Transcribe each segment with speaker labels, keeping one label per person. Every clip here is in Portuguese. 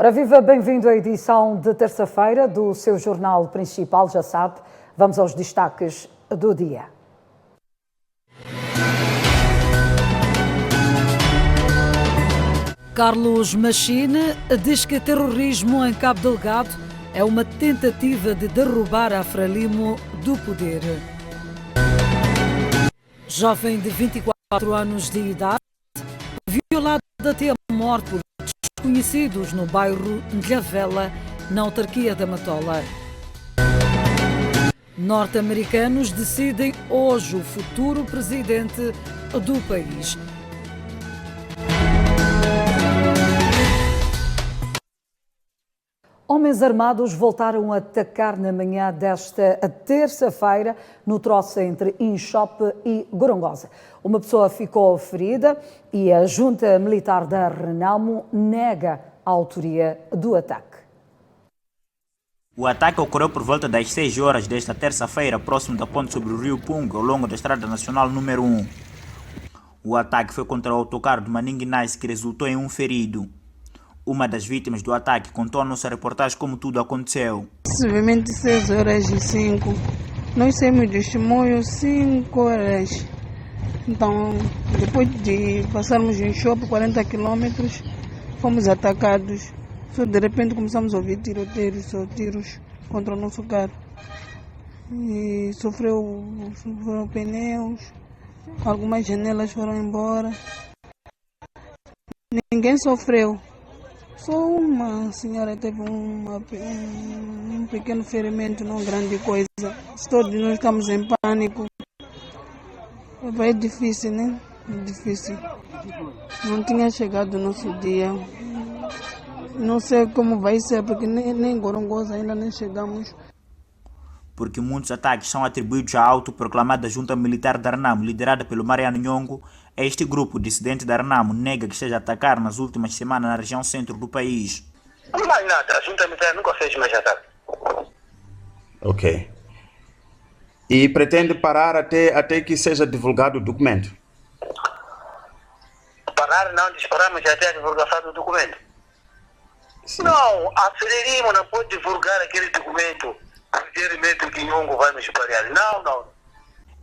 Speaker 1: Ora viva, bem-vindo à edição de terça-feira do seu jornal principal, já sabe. Vamos aos destaques do dia. Carlos Machine diz que terrorismo em Cabo Delgado é uma tentativa de derrubar a Frelimo do poder. Jovem de 24 anos de idade, violado até a morte por desconhecidos no bairro Nhavela, na autarquia da Matola. Norte-americanos decidem hoje o futuro presidente do país. Homens armados voltaram a atacar na manhã desta terça-feira no troço entre Inchope e Gorongosa. Uma pessoa ficou ferida e a Junta Militar da Renamo nega a autoria do ataque.
Speaker 2: O ataque ocorreu por volta das 6 horas desta terça-feira, próximo da ponte sobre o rio Punga, ao longo da Estrada Nacional número 1. O ataque foi contra o autocarro de Maninguinais, que resultou em um ferido. Uma das vítimas do ataque contou à nossa reportagem como tudo aconteceu.
Speaker 3: Possivelmente 6h05. Nós saímos de testemunho 5 horas. Então, depois de passarmos em Inchope 40 km, fomos atacados. Só de repente começamos a ouvir tiros contra o nosso carro. E sofreram pneus, algumas janelas foram embora. Ninguém sofreu. Só uma senhora teve um pequeno ferimento, não grande coisa. Todos nós estamos em pânico. É difícil, né? É difícil. Não tinha chegado o nosso dia. Não sei como vai ser, porque nem Gorongosa ainda nem chegamos.
Speaker 2: Porque muitos ataques são atribuídos à autoproclamada Junta Militar da Renamo, liderada pelo Mariano Nhongo. Este grupo dissidente da Renamo nega que esteja a atacar nas últimas semanas na região centro do país.
Speaker 4: Não mais nada, a Junta Militar nunca fez mais ataque.
Speaker 5: Ok. E pretende parar até que seja divulgado o documento?
Speaker 4: Parar não, disparamos até a divulgação do documento.
Speaker 5: Sim.
Speaker 4: Não, a Frelimo não pode divulgar aquele documento. Sinceramente que Nhongo vai nos espalhar. Não.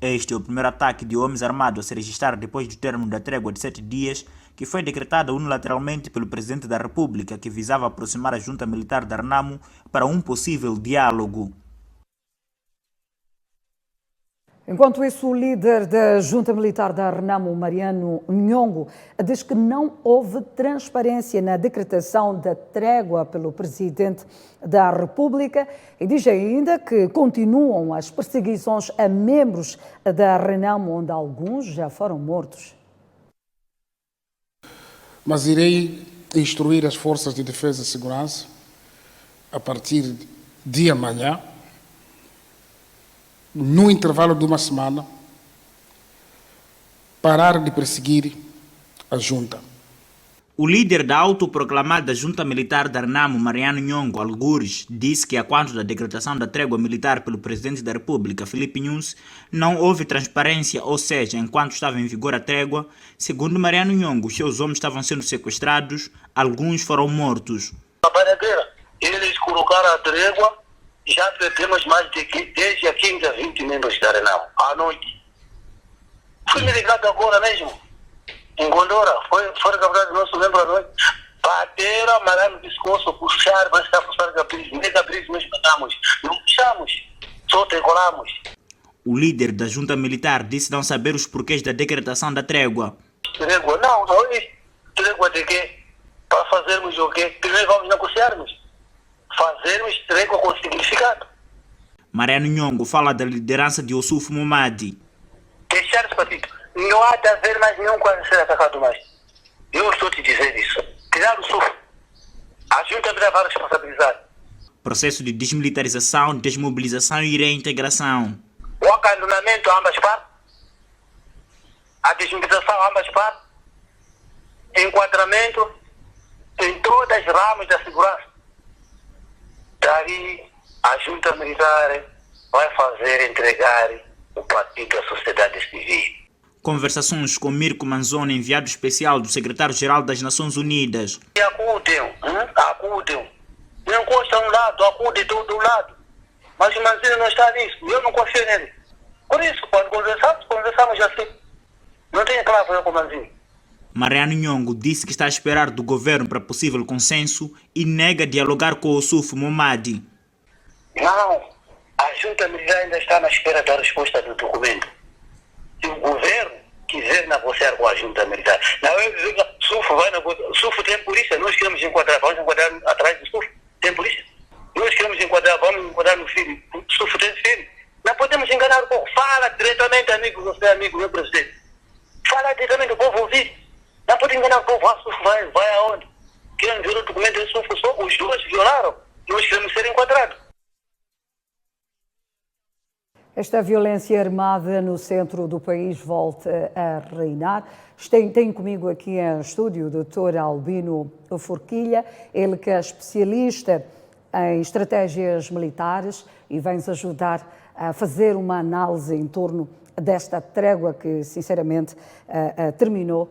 Speaker 2: Este é o primeiro ataque de homens armados a se registrar depois do término da trégua de 7 dias, que foi decretada unilateralmente pelo Presidente da República, que visava aproximar a Junta Militar da Renamo para um possível diálogo.
Speaker 1: Enquanto isso, o líder da Junta Militar da Renamo, Mariano Nhongo, diz que não houve transparência na decretação da trégua pelo Presidente da República e diz ainda que continuam as perseguições a membros da Renamo, onde alguns já foram mortos.
Speaker 6: Mas irei instruir as forças de defesa e segurança a partir de amanhã, no intervalo de uma semana, parar de perseguir a junta.
Speaker 2: O líder da autoproclamada Junta Militar da Renamo, Mariano Nhongo, algures, disse que a quanto da decretação da trégua militar pelo Presidente da República, Filipe Nunes, não houve transparência, ou seja, enquanto estava em vigor a trégua, segundo Mariano Nhongo, os seus homens estavam sendo sequestrados, alguns foram mortos.
Speaker 4: A baradeira, eles colocaram a trégua. Já temos mais de 10 a 15 a 20 membros da Renamo, à noite. Fui me ligado agora mesmo, em Gondora, foram capturados nossos membros à noite. Bateram, amarraram o pescoço, puxaram, mas está puxando Gabriel, nem Gabriel nós matamos. Não puxamos, só decolamos.
Speaker 2: O líder da Junta Militar disse não saber os porquês da decretação da trégua.
Speaker 4: Trégua? Não, trégua de quê? Para fazermos o quê? Primeiro vamos negociarmos. Fazermos trégua com significado.
Speaker 2: Mariano Nhongo fala da liderança de Ossuf Momadi.
Speaker 4: Deixar-se partido. Não há de haver mais nenhum quase ser atacado mais. Eu estou te dizer isso. Tirar o Ossuf. A junta vai responsabilizar.
Speaker 2: Processo de desmilitarização, desmobilização e reintegração.
Speaker 4: O acantonamento a ambas partes. A desmilitarização a ambas partes. Enquadramento em todas as ramas da segurança. Daí a junta militar vai entregar o partido à sociedade civil.
Speaker 2: Conversações com Mirko Manzoni, enviado especial do secretário-geral das Nações Unidas.
Speaker 4: E acudem. Não encosta um lado, acude do outro lado. Mas o Manzini não está nisso. Eu não confio nele. Por isso, quando conversamos assim. Não tem cláusula com o Manzini.
Speaker 2: Mariano Nhongo disse que está a esperar do governo para possível consenso e nega dialogar com o Suf Momadi.
Speaker 4: Não, a junta militar ainda está na espera da resposta do documento. Se o governo quiser negociar com a junta militar, não é dizer que o Suf vai negociar. O Suf tem polícia, nós queremos enquadrar, vamos enquadrar atrás do Suf, tem polícia. Nós queremos enquadrar, vamos enquadrar no filho, o Suf tem filho. Não podemos enganar o povo. Fala diretamente, amigo, você é amigo, meu presidente. Fala diretamente, o povo ouvir. Não pode enganar o povo, o Suf vai aonde? Querem violar o documento do Suf, só os dois violaram. Nós queremos ser enquadrados.
Speaker 1: Esta violência armada no centro do país volta a reinar. Tenho comigo aqui em estúdio o Dr. Albino Forquilha, ele que é especialista em estratégias militares e vem-nos ajudar a fazer uma análise em torno desta trégua que, sinceramente, terminou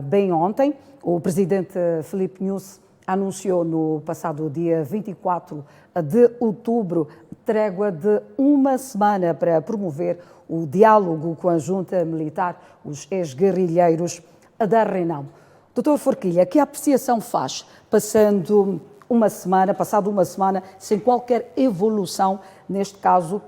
Speaker 1: bem ontem. O presidente Filipe Nyusi anunciou no passado dia 24 de outubro trégua de uma semana para promover o diálogo com a junta militar, os ex-guerrilheiros da Renamo. Doutor Forquilha, que apreciação faz passado uma semana sem qualquer evolução, neste caso,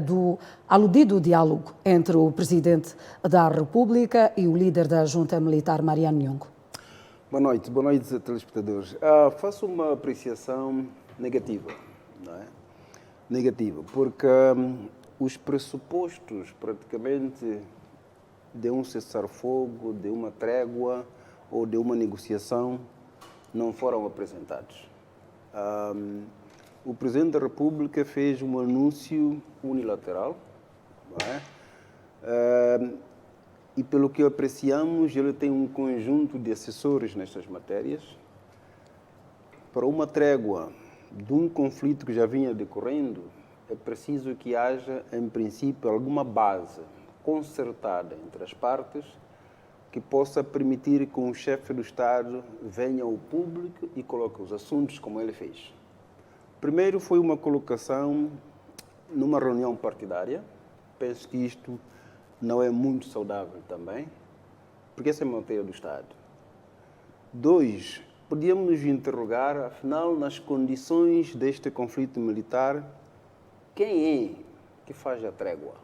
Speaker 1: do aludido diálogo entre o Presidente da República e o líder da junta militar, Mariano Nhongo?
Speaker 7: Boa noite, telespectadores. Faço uma apreciação negativa, não é? Negativa, porque os pressupostos, praticamente, de um cessar-fogo, de uma trégua ou de uma negociação não foram apresentados. O Presidente da República fez um anúncio unilateral, não é? E pelo que apreciamos, ele tem um conjunto de assessores nestas matérias. Para uma trégua de um conflito que já vinha decorrendo, é preciso que haja, em princípio, alguma base concertada entre as partes que possa permitir que um chefe do Estado venha ao público e coloque os assuntos como ele fez. Primeiro foi uma colocação numa reunião partidária. Penso que isto não é muito saudável também, porque essa é a matéria do Estado. 2, podíamos nos interrogar, afinal, nas condições deste conflito militar, quem é que faz a trégua?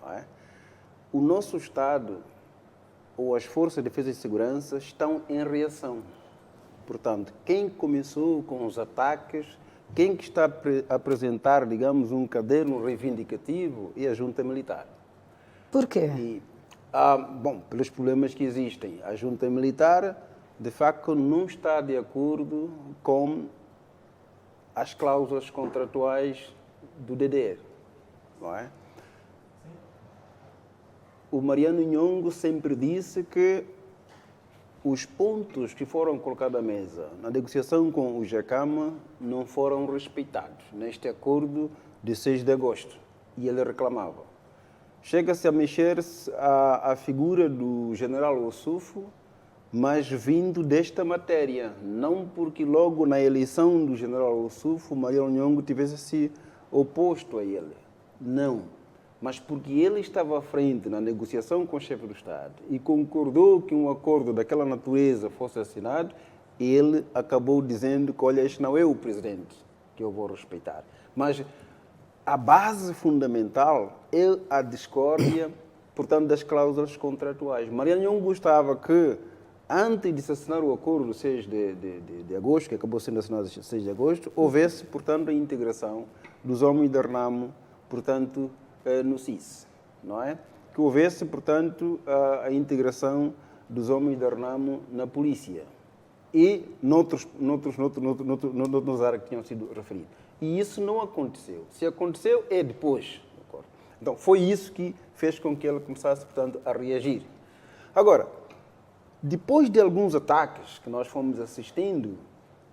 Speaker 7: Não é? O nosso Estado, ou as forças de defesa e segurança, estão em reação. Portanto, quem começou com os ataques, quem que está a apresentar, digamos, um caderno reivindicativo é a junta militar.
Speaker 1: Por quê?
Speaker 7: Bom, pelos problemas que existem. A junta militar, de facto, não está de acordo com as cláusulas contratuais do DDR, não é? O Mariano Nhongo sempre disse que os pontos que foram colocados à mesa na negociação com o JECAM não foram respeitados neste acordo de 6 de agosto. E ele reclamava. Chega-se a mexer-se a figura do general Ossufo, mas vindo desta matéria. Não porque logo na eleição do general Ossufo, Mariano Nhongo tivesse se oposto a ele. Não. Mas porque ele estava à frente na negociação com o chefe do Estado e concordou que um acordo daquela natureza fosse assinado, ele acabou dizendo que, olha, este não é o presidente que eu vou respeitar. Mas a base fundamental é a discórdia, portanto, das cláusulas contratuais. Mariano Nhongo gostava que, antes de se assinar o acordo 6 de agosto, que acabou sendo assinado 6 de agosto, houvesse, portanto, a integração dos homens da Renamo, portanto, no CIS, não é? Que houvesse, portanto, a integração dos homens da Renamo na polícia e noutros áreas que tinham sido referidos. E isso não aconteceu. Se aconteceu, é depois. Então, foi isso que fez com que ele começasse, portanto, a reagir. Agora, depois de alguns ataques que nós fomos assistindo,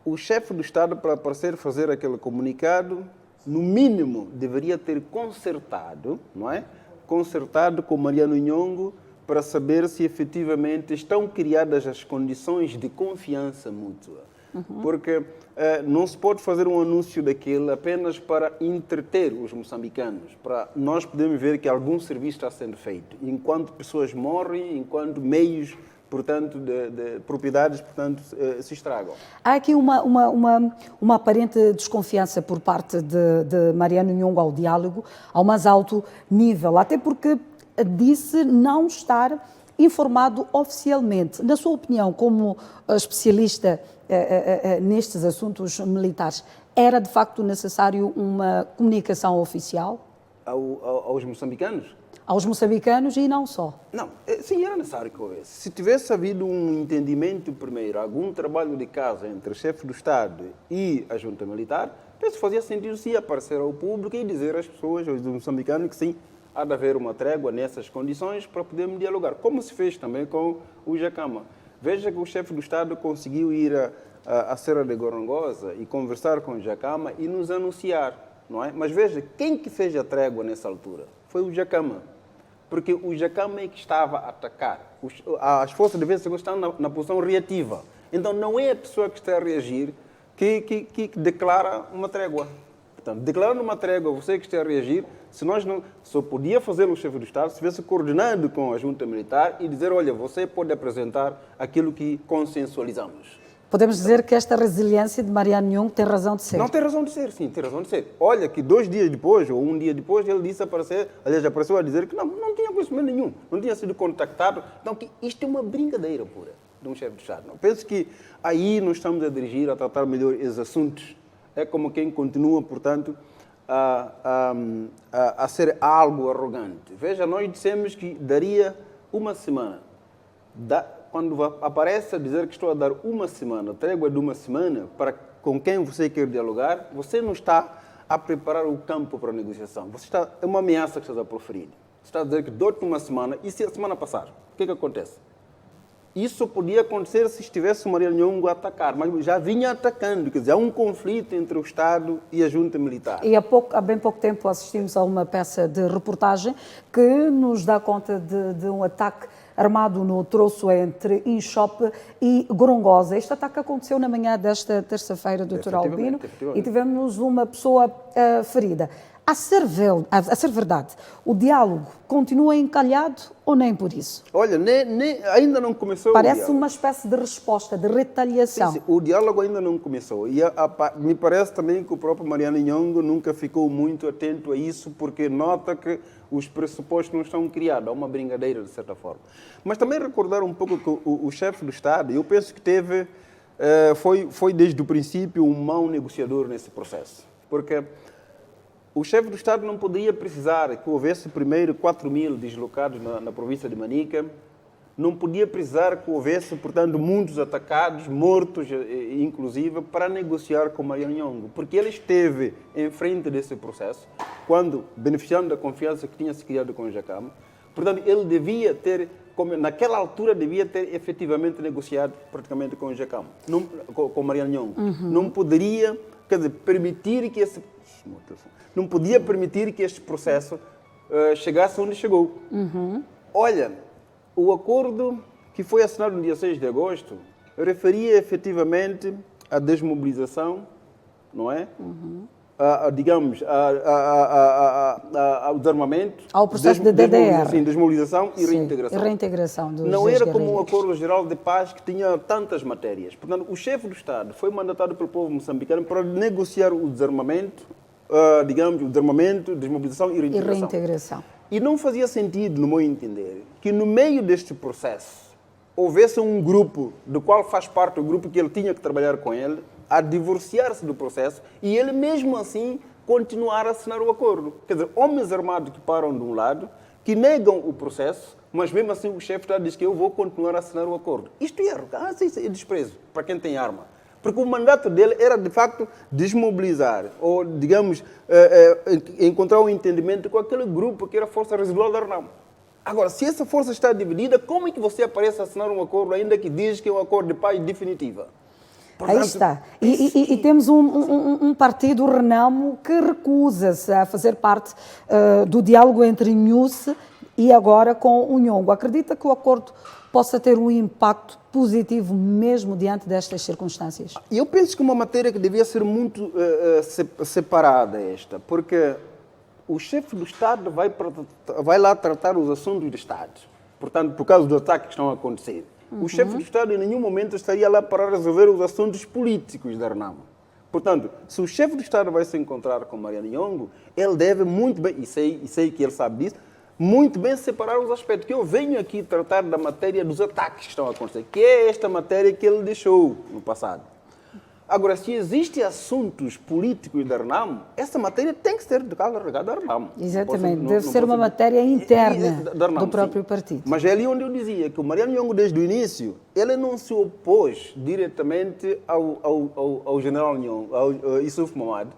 Speaker 7: o chefe do Estado, para aparecer fazer aquele comunicado, no mínimo, deveria ter concertado, não é, concertado com Mariano Nhongo para saber se efetivamente estão criadas as condições de confiança mútua. Porque não se pode fazer um anúncio daquele apenas para entreter os moçambicanos, para nós podermos ver que algum serviço está sendo feito, enquanto pessoas morrem, enquanto meios, portanto, de propriedades, portanto, se estragam.
Speaker 1: Há aqui uma aparente desconfiança por parte de Mariano Nhongo ao diálogo ao mais alto nível, até porque disse não estar informado oficialmente. Na sua opinião, como especialista nestes assuntos militares, era de facto necessário uma comunicação oficial?
Speaker 7: Aos moçambicanos?
Speaker 1: Aos moçambicanos e não só.
Speaker 7: Não, sim, era necessário que houvesse. Se tivesse havido um entendimento primeiro, algum trabalho de casa entre o chefe do Estado e a junta militar, penso que fazia sentido sim aparecer ao público e dizer às pessoas, aos moçambicanos, que sim, há de haver uma trégua nessas condições para podermos dialogar, como se fez também com o Jacama. Veja que o chefe do Estado conseguiu ir à Serra de Gorongosa e conversar com o Jacama e nos anunciar, não é? Mas veja, quem que fez a trégua nessa altura? Foi o Jacama. Porque o Jacama é que estava a atacar. As forças de defesa estão na posição reativa. Então não é a pessoa que está a reagir que declara uma trégua. Portanto, declarando uma trégua, você que está a reagir, se nós não, só podia fazer o chefe do Estado se tivesse coordenado com a junta militar e dizer, olha, você pode apresentar aquilo que consensualizamos.
Speaker 1: Podemos dizer que esta resiliência de Mariano Nhongo tem razão de ser?
Speaker 7: Não, tem razão de ser, sim, tem razão de ser. Olha que 2 dias depois, ou 1 dia depois, ele disse apareceu a dizer que não tinha conhecimento nenhum, não tinha sido contactado. Então, que isto é uma brincadeira pura de um chefe de Estado. Não, penso que aí nós estamos a dirigir, a tratar melhor esses assuntos. É como quem continua, portanto, a ser algo arrogante. Veja, nós dissemos que daria uma semana. Quando aparece a dizer que estou a dar uma semana, trégua de uma semana, para com quem você quer dialogar, você não está a preparar o campo para a negociação. É uma ameaça que está a proferir. Você está a dizer que dou-te uma semana, e se a semana passar, o que é que acontece? Isso podia acontecer se estivesse o Mariano Nhongo a atacar, mas já vinha atacando. Quer dizer, há um conflito entre o Estado e a junta militar.
Speaker 1: E há bem pouco tempo assistimos a uma peça de reportagem que nos dá conta de um ataque armado no troço entre Inchope e Gorongosa. Este ataque aconteceu na manhã desta terça-feira, Dr. Albino, e tivemos uma pessoa ferida. A ser verdade, o diálogo continua encalhado ou nem por isso?
Speaker 7: Olha, ainda não começou
Speaker 1: Parece
Speaker 7: o diálogo.
Speaker 1: uma espécie de resposta, de retaliação.
Speaker 7: Sim, o diálogo ainda não começou. E me parece também que o próprio Mariano Nhongo nunca ficou muito atento a isso, porque nota que os pressupostos não estão criados. Há uma brincadeira, de certa forma. Mas também recordar um pouco que o chefe do Estado, eu penso que foi desde o princípio um mau negociador nesse processo. Porque o chefe do Estado não poderia precisar que houvesse primeiro 4.000 deslocados na província de Manica, não podia precisar que houvesse, portanto, muitos atacados, mortos, inclusive, para negociar com Mariano Nhongo, porque ele esteve em frente desse processo, quando, beneficiando da confiança que tinha se criado com o Jacama, portanto, ele devia ter, naquela altura, devia ter efetivamente negociado praticamente com o Jacama, com Mariano Nhongo. Não poderia, quer dizer, permitir que não podia permitir que este processo chegasse onde chegou. Olha, o acordo que foi assinado no dia 6 de agosto referia efetivamente à desmobilização, não é? Digamos, ao desarmamento.
Speaker 1: Ao processo de DDR.
Speaker 7: Sim, desmobilização e
Speaker 1: Sim,
Speaker 7: reintegração.
Speaker 1: E reintegração dos
Speaker 7: não era como um
Speaker 1: guerrilheiros.
Speaker 7: acordo geral de paz que tinha tantas matérias. Portanto, o chefe do Estado foi mandatado pelo povo moçambicano para negociar o desarmamento, digamos, o desarmamento, desmobilização e reintegração. E não fazia sentido, no meu entender, que no meio deste processo houvesse um grupo do qual faz parte o grupo que ele tinha que trabalhar com ele, a divorciar-se do processo e ele mesmo assim continuar a assinar o acordo. Quer dizer, homens armados que param de um lado, que negam o processo, mas mesmo assim o chefe está diz que eu vou continuar a assinar o acordo. Isto é arrogância, isso é desprezo para quem tem arma. Porque o mandato dele era, de facto, desmobilizar ou, digamos, encontrar um entendimento com aquele grupo que era a Força Residual da RENAMO. Agora, se essa força está dividida, como é que você aparece a assinar um acordo ainda que diz que é um acordo de paz definitiva?
Speaker 1: Aí está. E temos um partido, o Renamo, que recusa-se a fazer parte do diálogo entre Nhus e agora com o Nhongo. Acredita que o acordo possa ter um impacto positivo mesmo diante destas circunstâncias?
Speaker 7: Eu penso que uma matéria que devia ser muito separada esta, porque o chefe do Estado vai lá tratar os assuntos do Estado. Portanto, por causa dos ataques que estão a acontecer. O chefe do Estado em nenhum momento estaria lá para resolver os assuntos políticos da Renamo. Portanto, se o chefe do Estado vai se encontrar com Mariano Nhongo, ele deve muito bem, e sei que ele sabe disso, muito bem separar os aspectos. Que eu venho aqui tratar da matéria dos ataques que estão a acontecer, que é esta matéria que ele deixou no passado. Agora, se existem assuntos políticos da Renamo, essa matéria tem que ser regada à Renamo.
Speaker 1: Exatamente, deve ser uma matéria interna do próprio partido.
Speaker 7: Mas é ali onde eu dizia que o Mariano Nhongo, desde o início, ele não se opôs diretamente ao general Nhongo, ao Issoufou Mamadou,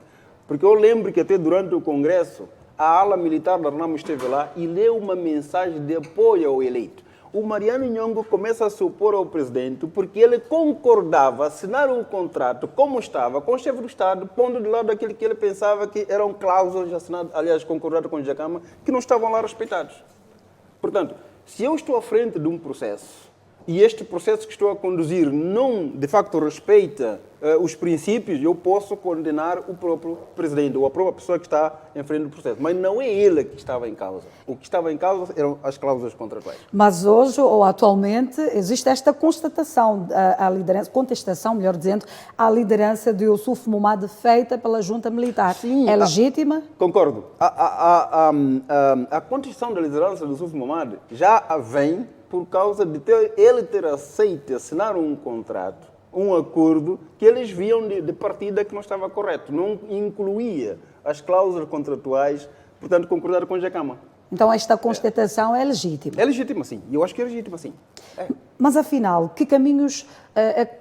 Speaker 7: porque eu lembro que até durante o Congresso, a ala militar da Renamo esteve lá e leu uma mensagem de apoio ao eleito. O Mariano Nhongo começa a se opor ao presidente porque ele concordava assinar um contrato como estava com o chefe do Estado, pondo de lado aquilo que ele pensava que eram cláusulas assinadas, aliás, concordado com o Jacama, que não estavam lá respeitados. Portanto, se eu estou à frente de um processo e este processo que estou a conduzir não, de facto, respeita os princípios, eu posso condenar o próprio presidente ou a própria pessoa que está em frente do processo. Mas não é ele que estava em causa. O que estava em causa eram as cláusulas contratuais.
Speaker 1: Mas hoje, ou atualmente, existe esta constatação, a liderança, contestação, melhor dizendo, à liderança de Issoufou Mamadou feita pela junta militar.
Speaker 7: Sim,
Speaker 1: é legítima?
Speaker 7: Concordo. A contestação da liderança do Issoufou Mamadou já vem por causa de ele ter aceito assinar um contrato, um acordo que eles viam de partida que não estava correto, não incluía as cláusulas contratuais, portanto, concordar com o Jacama.
Speaker 1: Então, esta constatação é legítima?
Speaker 7: É legítima, sim. Eu acho que é legítima, sim. É.
Speaker 1: Mas, afinal, que caminhos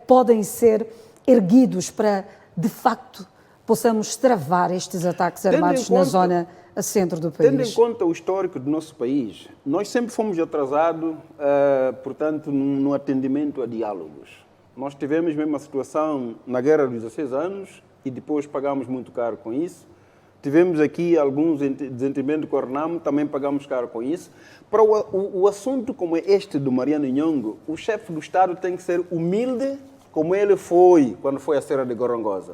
Speaker 1: podem ser erguidos para, de facto, possamos travar estes ataques armados na zona centro do país?
Speaker 7: Tendo em conta o histórico do nosso país, nós sempre fomos atrasados, portanto, no atendimento a diálogos. Nós tivemos mesmo a situação na Guerra dos 16 anos e depois pagámos muito caro com isso. Tivemos aqui alguns desentendimentos com a Renamo, também pagamos caro com isso. Para o assunto como este do Mariano Nhongo, o chefe do Estado tem que ser humilde, como ele foi quando foi à Serra de Gorongosa.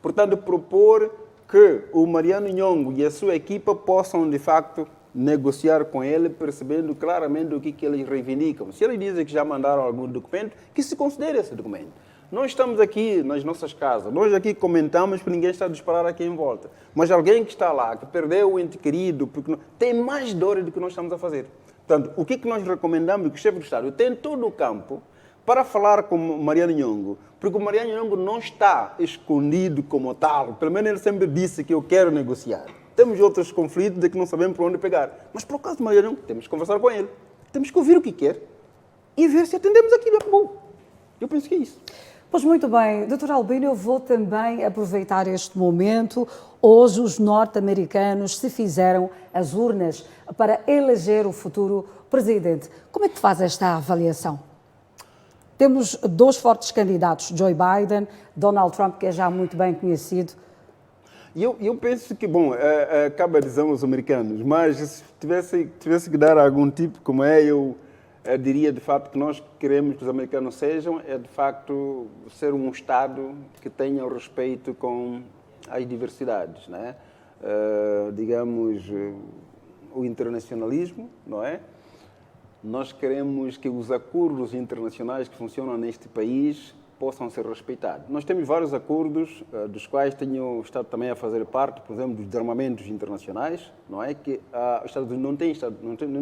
Speaker 7: Portanto, propor que o Mariano Nhongo e a sua equipa possam, de facto, negociar com ele, percebendo claramente o que eles reivindicam. Se eles dizem que já mandaram algum documento, que se considere esse documento. Nós estamos aqui nas nossas casas, nós aqui comentamos porque ninguém está a disparar aqui em volta. Mas alguém que está lá, que perdeu o ente querido, porque tem mais dor do que nós estamos a fazer. Portanto, o que nós recomendamos que o chefe do Estado tem todo o campo para falar com o Mariano Nhongo, porque o Mariano Nhongo não está escondido como tal. Pelo menos ele sempre disse que eu quero negociar. Temos outros conflitos de que não sabemos por onde pegar. Mas por causa do Mariano Nhongo, temos que conversar com ele. Temos que ouvir o que quer e ver se atendemos aquilo. Bom, eu penso que é isso.
Speaker 1: Pois muito bem, Dr. Albino, eu vou também aproveitar este momento. Hoje os norte-americanos se fizeram as urnas para eleger o futuro presidente. Como é que faz esta avaliação? Temos dois fortes candidatos, Joe Biden, Donald Trump, que é já muito bem conhecido.
Speaker 7: Eu penso que, bom, cabe a dizer aos americanos, mas se tivesse que dar algum tipo como eu diria de facto que nós queremos que os americanos sejam, de facto ser um Estado que tenha o respeito com as diversidades, né? Digamos, o internacionalismo, não é? Nós queremos que os acordos internacionais que funcionam neste país possam ser respeitados. Nós temos vários acordos, dos quais tenho estado também a fazer parte, por exemplo, dos armamentos internacionais, não é? Que os Estados Unidos não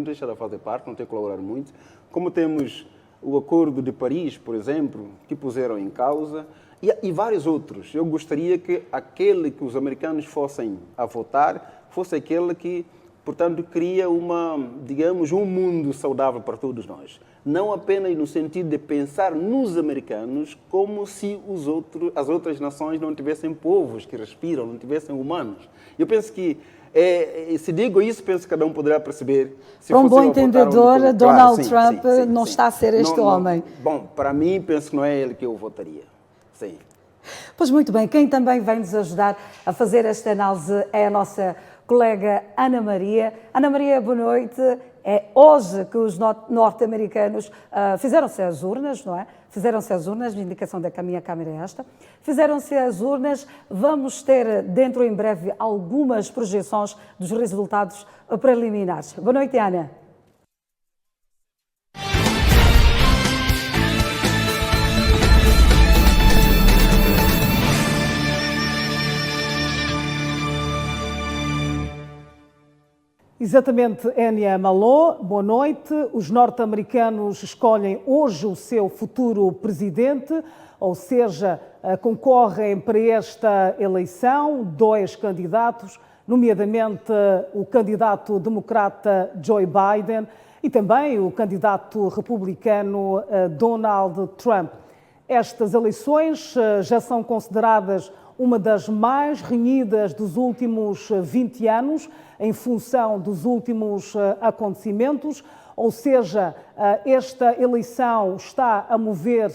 Speaker 7: tem estado a fazer parte, não tem colaborado muito. Como temos o Acordo de Paris, por exemplo, que puseram em causa, e vários outros. Eu gostaria que aquele que os americanos fossem a votar fosse aquele que, portanto, cria digamos, um mundo saudável para todos nós. Não apenas no sentido de pensar nos americanos como se as outras nações não tivessem povos que respiram, não tivessem humanos. Eu penso que, se digo isso, penso que cada um poderá perceber.
Speaker 1: Para um bom entendedor, Donald Trump não está a ser este homem.
Speaker 7: Bom, para mim, penso que não é ele que eu votaria. Sim.
Speaker 1: Pois muito bem, quem também vem nos ajudar a fazer esta análise é a nossa colega Ana Maria. Ana Maria, boa noite. É hoje que os norte-americanos fizeram-se às urnas, não é? Fizeram-se às urnas, a indicação da minha câmara é esta. Fizeram-se às urnas, vamos ter dentro em breve algumas projeções dos resultados preliminares. Boa noite, Ana.
Speaker 8: Exatamente, Enia Malô, boa noite. Os norte-americanos escolhem hoje o seu futuro presidente, ou seja, concorrem para esta eleição 2 candidatos, nomeadamente o candidato democrata Joe Biden e também o candidato republicano Donald Trump. Estas eleições já são consideradas uma das mais renhidas dos últimos 20 anos, em função dos últimos acontecimentos, ou seja, esta eleição está a mover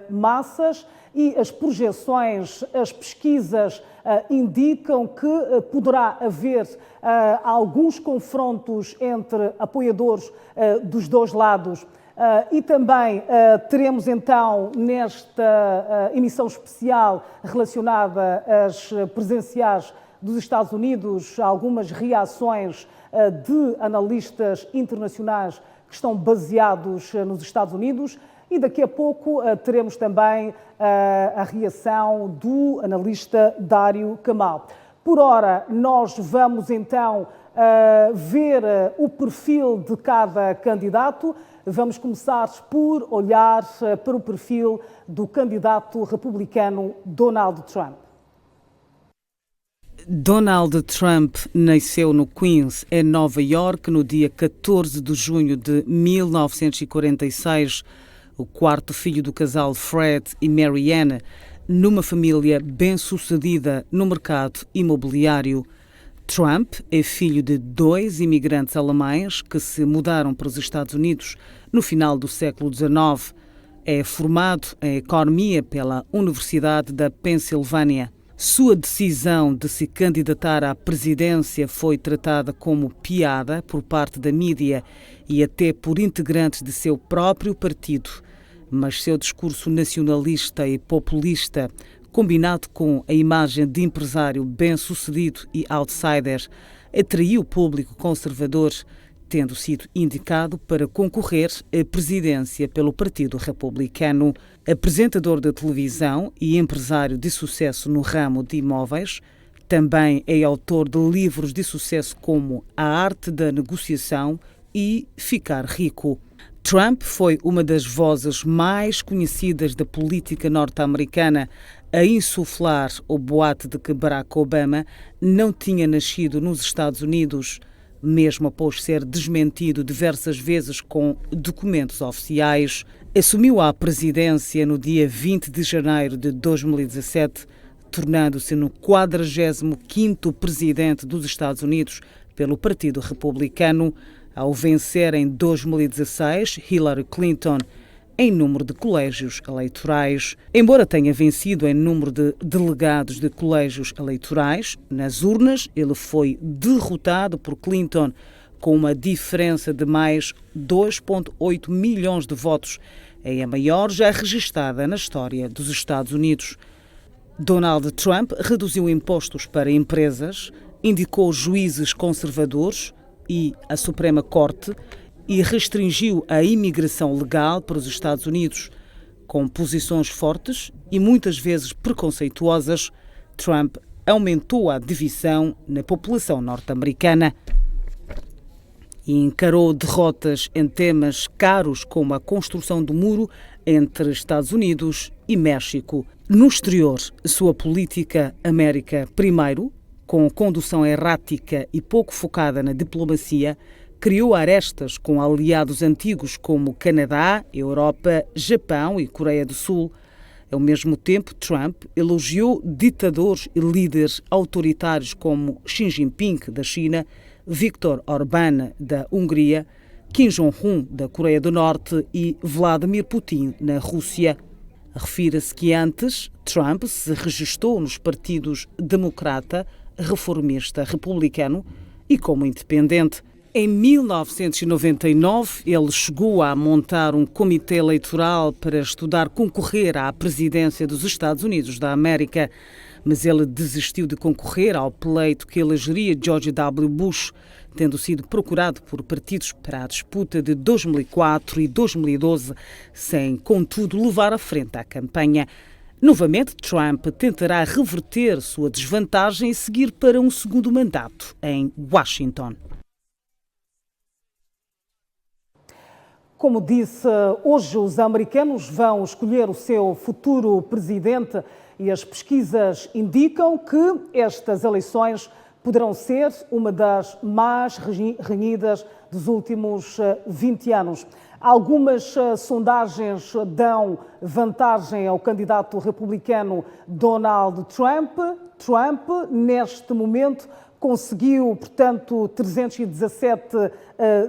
Speaker 8: massas e as projeções, as pesquisas indicam que poderá haver alguns confrontos entre apoiadores dos dois lados. E também teremos então nesta emissão especial relacionada às presidenciais dos Estados Unidos algumas reações de analistas internacionais que estão baseados nos Estados Unidos e daqui a pouco teremos também a reação do analista Dário Kamal. Por ora, nós vamos então ver o perfil de cada candidato. Vamos começar por olhar para o perfil do candidato republicano Donald Trump.
Speaker 9: Donald Trump nasceu no Queens, em Nova York, no dia 14 de junho de 1946, o quarto filho do casal Fred e Marianne, numa família bem-sucedida no mercado imobiliário. Trump é filho de 2 imigrantes alemães que se mudaram para os Estados Unidos no final do século XIX. É formado em Economia pela Universidade da Pensilvânia. Sua decisão de se candidatar à presidência foi tratada como piada por parte da mídia e até por integrantes de seu próprio partido. Mas seu discurso nacionalista e populista, combinado com a imagem de empresário bem-sucedido e outsider, atraiu o público conservador, tendo sido indicado para concorrer à presidência pelo Partido Republicano. Apresentador de televisão e empresário de sucesso no ramo de imóveis, também é autor de livros de sucesso como A Arte da Negociação e Ficar Rico. Trump foi uma das vozes mais conhecidas da política norte-americana a insuflar o boato de que Barack Obama não tinha nascido nos Estados Unidos, mesmo após ser desmentido diversas vezes com documentos oficiais. Assumiu a presidência no dia 20 de janeiro de 2017, tornando-se no 45º presidente dos Estados Unidos pelo Partido Republicano, ao vencer em 2016 Hillary Clinton em número de colégios eleitorais. Embora tenha vencido em número de delegados de colégios eleitorais, nas urnas ele foi derrotado por Clinton com uma diferença de mais 2,8 milhões de votos, é a maior já registada na história dos Estados Unidos. Donald Trump reduziu impostos para empresas, indicou juízes conservadores e a Suprema Corte e restringiu a imigração legal para os Estados Unidos. Com posições fortes e muitas vezes preconceituosas, Trump aumentou a divisão na população norte-americana e encarou derrotas em temas caros como a construção do muro entre Estados Unidos e México. No exterior, sua política América primeiro, com condução errática e pouco focada na diplomacia, criou arestas com aliados antigos como Canadá, Europa, Japão e Coreia do Sul. Ao mesmo tempo, Trump elogiou ditadores e líderes autoritários como Xi Jinping, da China, Viktor Orbán, da Hungria, Kim Jong-un, da Coreia do Norte e Vladimir Putin, na Rússia. Refira-se que antes Trump se registou nos partidos democrata, reformista, republicano e como independente. Em 1999, ele chegou a montar um comitê eleitoral para estudar concorrer à presidência dos Estados Unidos da América, mas ele desistiu de concorrer ao pleito que elegeria George W. Bush, tendo sido procurado por partidos para a disputa de 2004 e 2012, sem, contudo, levar à frente a campanha. Novamente, Trump tentará reverter sua desvantagem e seguir para um segundo mandato em Washington.
Speaker 8: Como disse, hoje os americanos vão escolher o seu futuro presidente e as pesquisas indicam que estas eleições poderão ser uma das mais renhidas dos últimos 20 anos. Algumas sondagens dão vantagem ao candidato republicano Donald Trump. Trump, neste momento, conseguiu, portanto, 317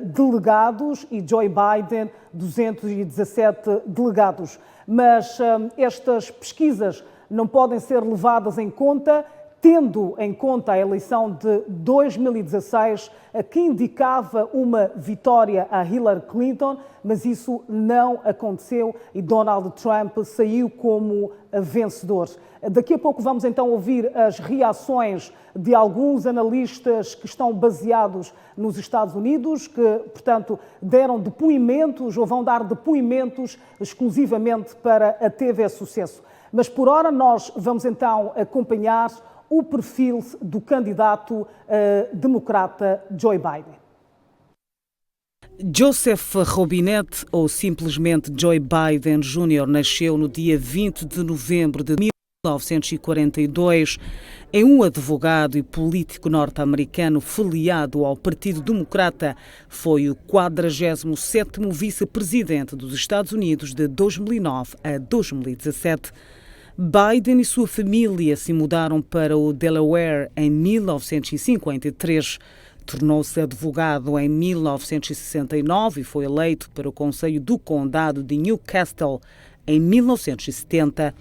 Speaker 8: delegados e Joe Biden 217 delegados. Mas estas pesquisas não podem ser levadas em conta, tendo em conta a eleição de 2016, que indicava uma vitória a Hillary Clinton, mas isso não aconteceu e Donald Trump saiu como vencedor. Daqui a pouco vamos então ouvir as reações de alguns analistas que estão baseados nos Estados Unidos, que, portanto, deram depoimentos ou vão dar depoimentos exclusivamente para a TV Sucesso. Mas por hora nós vamos então acompanhar o perfil do candidato democrata Joe Biden.
Speaker 9: Joseph Robinette, ou simplesmente Joe Biden Jr., nasceu no dia 20 de novembro de 1942 é um advogado e político norte-americano filiado ao Partido Democrata. Foi o 47º vice-presidente dos Estados Unidos de 2009 a 2017. Biden e sua família se mudaram para o Delaware em 1953. Tornou-se advogado em 1969 e foi eleito para o Conselho do Condado de Newcastle em 1970.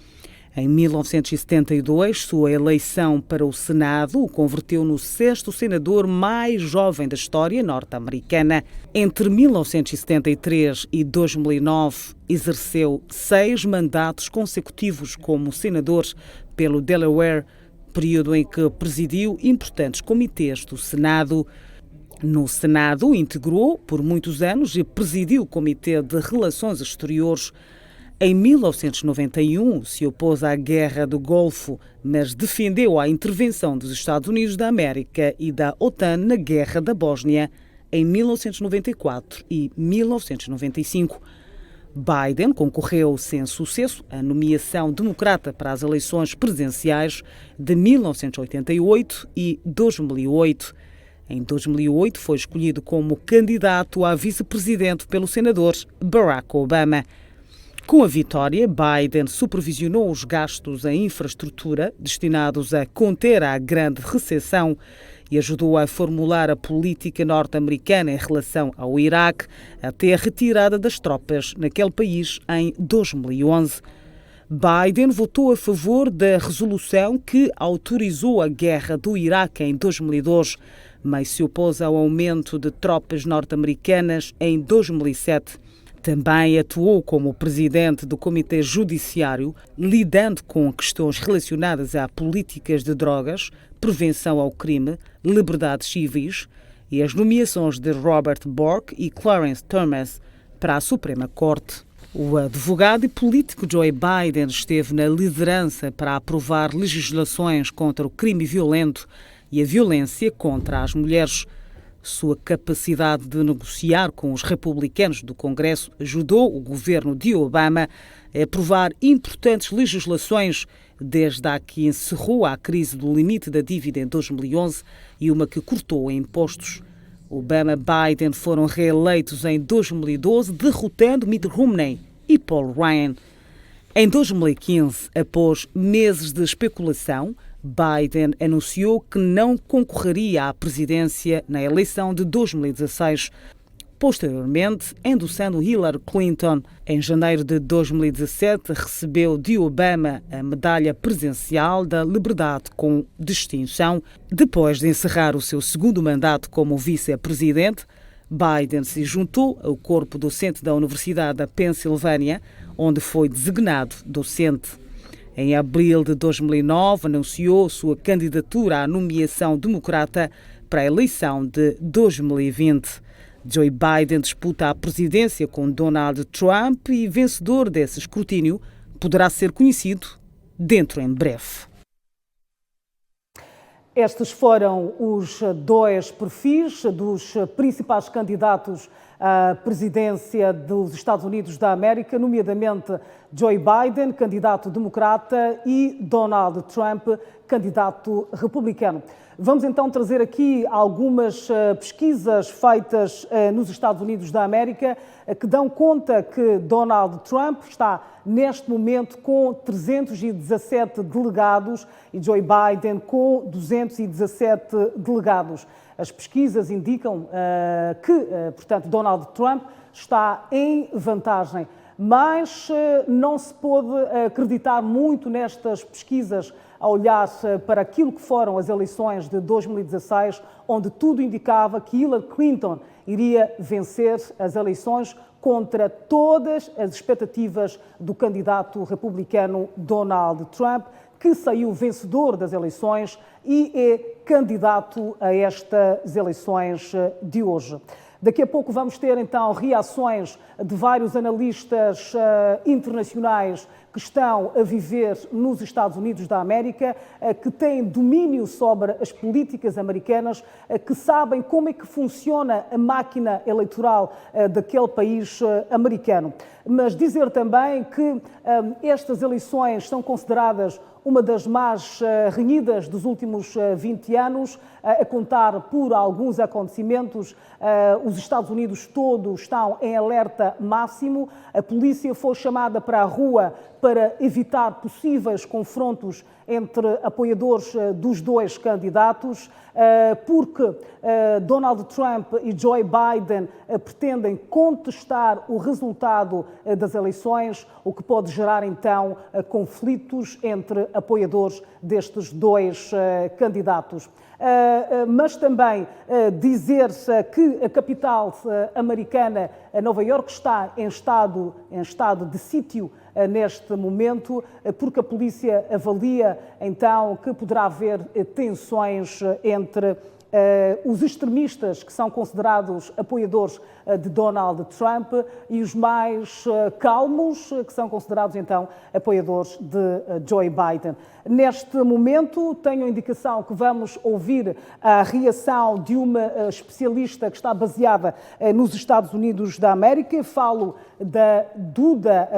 Speaker 9: Em 1972, sua eleição para o Senado o converteu no 6º senador mais jovem da história norte-americana. Entre 1973 e 2009, exerceu 6 mandatos consecutivos como senador pelo Delaware, período em que presidiu importantes comitês do Senado. No Senado, integrou por muitos anos e presidiu o Comitê de Relações Exteriores. Em 1991, se opôs à Guerra do Golfo, mas defendeu a intervenção dos Estados Unidos da América e da OTAN na Guerra da Bósnia em 1994 e 1995. Biden concorreu sem sucesso à nomeação democrata para as eleições presidenciais de 1988 e 2008. Em 2008, foi escolhido como candidato a vice-presidente pelo senador Barack Obama. Com a vitória, Biden supervisionou os gastos em infraestrutura destinados a conter a grande recessão e ajudou a formular a política norte-americana em relação ao Iraque até a retirada das tropas naquele país em 2011. Biden votou a favor da resolução que autorizou a guerra do Iraque em 2002, mas se opôs ao aumento de tropas norte-americanas em 2007. Também atuou como presidente do Comitê Judiciário, lidando com questões relacionadas a políticas de drogas, prevenção ao crime, liberdades civis e as nomeações de Robert Bork e Clarence Thomas para a Suprema Corte. O advogado e político Joe Biden esteve na liderança para aprovar legislações contra o crime violento e a violência contra as mulheres. Sua capacidade de negociar com os republicanos do Congresso ajudou o governo de Obama a aprovar importantes legislações, desde a que encerrou a crise do limite da dívida em 2011 e uma que cortou impostos. Obama e Biden foram reeleitos em 2012, derrotando Mitt Romney e Paul Ryan. Em 2015, após meses de especulação, Biden anunciou que não concorreria à presidência na eleição de 2016. posteriormente endossando Hillary Clinton. Em janeiro de 2017, recebeu de Obama a medalha presidencial da Liberdade com distinção. Depois de encerrar o seu segundo mandato como vice-presidente, Biden se juntou ao corpo docente da Universidade da Pensilvânia, onde foi designado docente. Em abril de 2009, anunciou sua candidatura à nomeação democrata para a eleição de 2020. Joe Biden disputa a presidência com Donald Trump e vencedor desse escrutínio poderá ser conhecido dentro em breve.
Speaker 8: Estes foram os dois perfis dos principais candidatos à presidência dos Estados Unidos da América, nomeadamente Joe Biden, candidato democrata, e Donald Trump, candidato republicano. Vamos então trazer aqui algumas pesquisas feitas nos Estados Unidos da América que dão conta que Donald Trump está neste momento com 317 delegados e Joe Biden com 217 delegados. As pesquisas indicam que, portanto, Donald Trump está em vantagem, mas não se pode acreditar muito nestas pesquisas a olhar para aquilo que foram as eleições de 2016, onde tudo indicava que Hillary Clinton iria vencer as eleições contra todas as expectativas do candidato republicano Donald Trump, que saiu vencedor das eleições e é candidato a estas eleições de hoje. Daqui a pouco vamos ter então reações de vários analistas internacionais que estão a viver nos Estados Unidos da América, que têm domínio sobre as políticas americanas, que sabem como é que funciona a máquina eleitoral daquele país americano. Mas dizer também que estas eleições são consideradas uma das mais renhidas dos últimos 20 anos, a contar por alguns acontecimentos. Os Estados Unidos todos estão em alerta máximo. A polícia foi chamada para a rua para evitar possíveis confrontos entre apoiadores dos dois candidatos, porque Donald Trump e Joe Biden pretendem contestar o resultado das eleições, o que pode gerar então conflitos entre apoiadores destes dois candidatos. Mas também dizer-se que a capital americana, Nova Iorque, está em estado de sítio neste momento, porque a polícia avalia então que poderá haver tensões entre os extremistas que são considerados apoiadores de Donald Trump e os mais calmos que são considerados então apoiadores de Joe Biden. Neste momento tenho a indicação que vamos ouvir a reação de uma especialista que está baseada nos Estados Unidos da América. Falo da Duda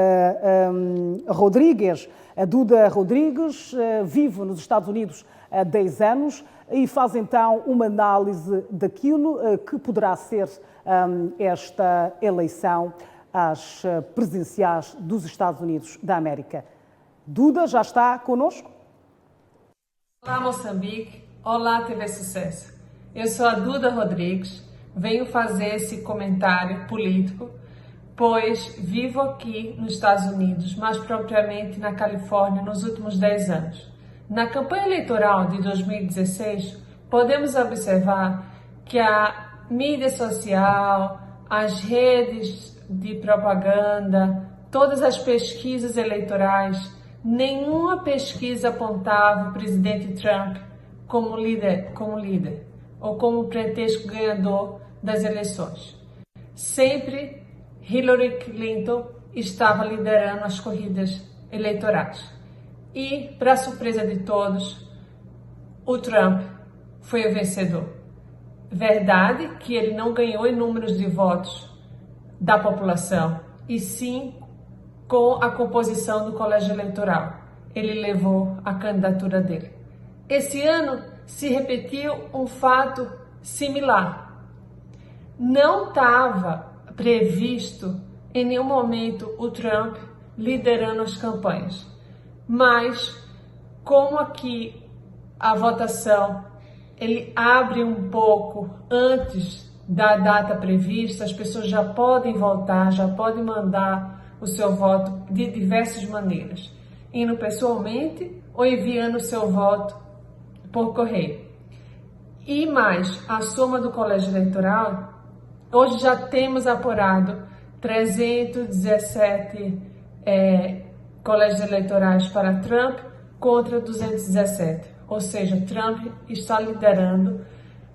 Speaker 8: Rodrigues. A Duda Rodrigues vive nos Estados Unidos há 10 anos e faz então uma análise daquilo que poderá ser esta eleição às presidenciais dos Estados Unidos da América. Duda, já está conosco?
Speaker 10: Olá, Moçambique. Olá, TV Sucesso. Eu sou a Duda Rodrigues, venho fazer esse comentário político, pois vivo aqui nos Estados Unidos, mais propriamente na Califórnia, nos últimos 10 anos. Na campanha eleitoral de 2016, podemos observar que a mídia social, as redes de propaganda, todas as pesquisas eleitorais, nenhuma pesquisa apontava o presidente Trump como líder ou como pretexto ganhador das eleições. Sempre Hillary Clinton estava liderando as corridas eleitorais. E, para surpresa de todos, o Trump foi o vencedor. Verdade que ele não ganhou em números de votos da população, e sim com a composição do colégio eleitoral. Ele levou a candidatura dele. Esse ano se repetiu um fato similar. Não estava previsto em nenhum momento o Trump liderando as campanhas. Mas, como aqui a votação ele abre um pouco antes da data prevista, as pessoas já podem votar, já podem mandar o seu voto de diversas maneiras, indo pessoalmente ou enviando o seu voto por correio. E mais, a soma do colégio eleitoral, hoje já temos apurado 317 colégios eleitorais para Trump contra 217. Ou seja, Trump está liderando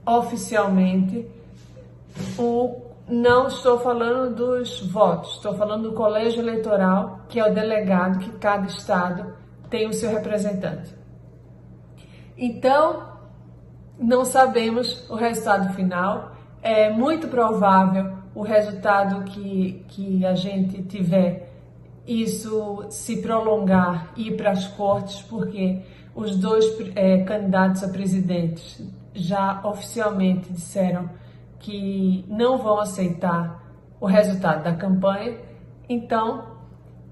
Speaker 10: oficialmente não estou falando dos votos, estou falando do colégio eleitoral, que é o delegado que cada estado tem o seu representante. Então, não sabemos o resultado final. É muito provável o resultado que a gente tiver, isso se prolongar e ir para as cortes, porque os dois candidatos a presidente já oficialmente disseram que não vão aceitar o resultado da campanha. Então,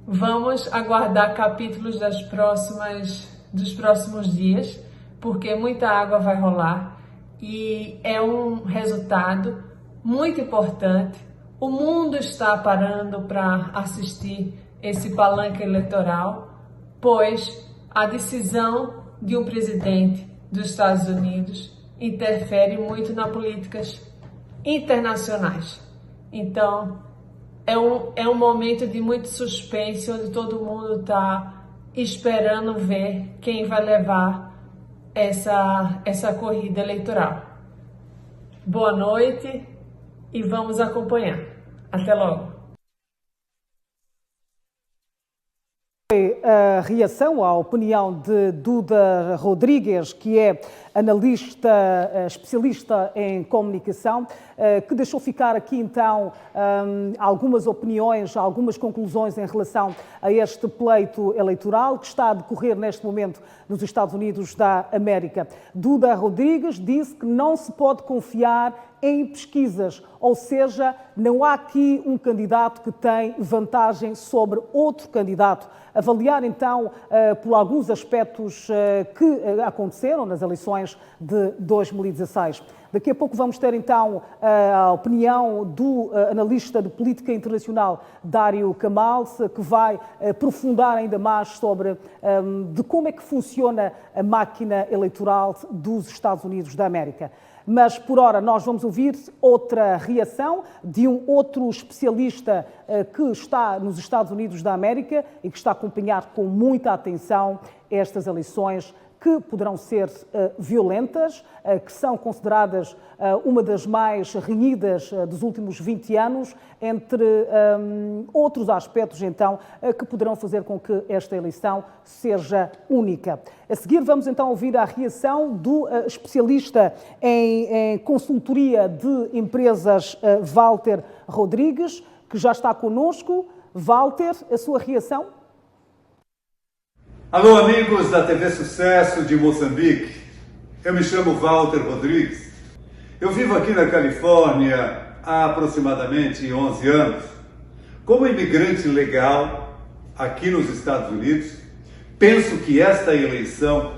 Speaker 10: vamos aguardar capítulos dos próximos dias, porque muita água vai rolar e é um resultado muito importante. O mundo está parando para assistir esse palanque eleitoral, pois a decisão de um presidente dos Estados Unidos interfere muito nas políticas internacionais. Então, é um momento de muito suspense, onde todo mundo está esperando ver quem vai levar essa corrida eleitoral. Boa noite e vamos acompanhar. Até logo.
Speaker 8: A reação à opinião de Duda Rodrigues, que é analista, especialista em comunicação, que deixou ficar aqui então algumas opiniões, algumas conclusões em relação a este pleito eleitoral que está a decorrer neste momento nos Estados Unidos da América. Duda Rodrigues disse que não se pode confiar em pesquisas, ou seja, não há aqui um candidato que tem vantagem sobre outro candidato. Avaliar então por alguns aspectos que aconteceram nas eleições de 2016. Daqui a pouco vamos ter então a opinião do analista de política internacional Dário Kamal, que vai aprofundar ainda mais sobre de como é que funciona a máquina eleitoral dos Estados Unidos da América. Mas, por ora, nós vamos ouvir outra reação de um outro especialista que está nos Estados Unidos da América e que está a acompanhar com muita atenção estas eleições que poderão ser violentas, que são consideradas uma das mais renhidas dos últimos 20 anos, entre outros aspectos, então, que poderão fazer com que esta eleição seja única. A seguir, vamos então ouvir a reação do especialista em consultoria de empresas, Walter Rodrigues, que já está connosco. Walter, a sua reação?
Speaker 11: Alô, amigos da TV Sucesso de Moçambique. Eu me chamo Walter Rodrigues. Eu vivo aqui na Califórnia há aproximadamente 11 anos. Como imigrante legal aqui nos Estados Unidos, penso que esta eleição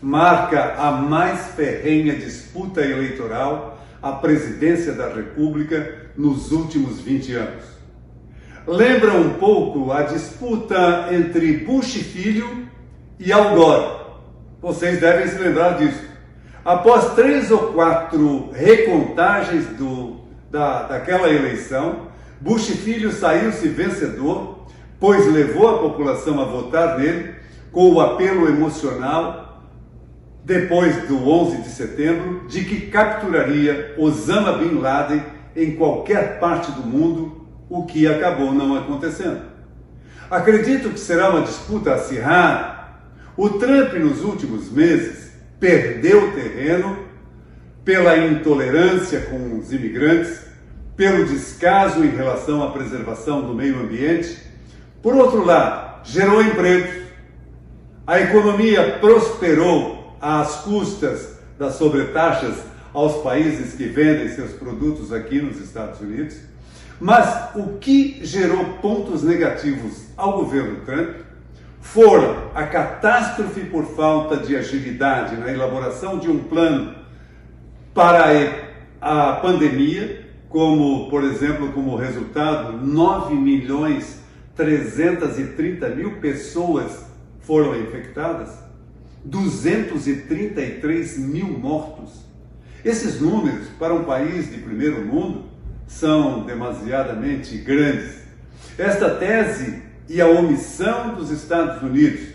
Speaker 11: marca a mais ferrenha disputa eleitoral à presidência da República nos últimos 20 anos. Lembra um pouco a disputa entre Bush filho e Al Gore. Vocês devem se lembrar disso. Após 3 ou 4 recontagens daquela eleição, Bush filho saiu-se vencedor, pois levou a população a votar nele com o apelo emocional, depois do 11 de setembro, de que capturaria Osama Bin Laden em qualquer parte do mundo, o que acabou não acontecendo. Acredito que será uma disputa acirrada. O Trump, nos últimos meses, perdeu terreno pela intolerância com os imigrantes, pelo descaso em relação à preservação do meio ambiente. Por outro lado, gerou empregos. A economia prosperou às custas das sobretaxas aos países que vendem seus produtos aqui nos Estados Unidos. Mas o que gerou pontos negativos ao governo Trump foram a catástrofe por falta de agilidade na elaboração de um plano para a pandemia como, por exemplo, como resultado, 9.330.000 pessoas foram infectadas, 233 mil mortos. Esses números, para um país de primeiro mundo, são demasiadamente grandes. Esta tese e a omissão dos Estados Unidos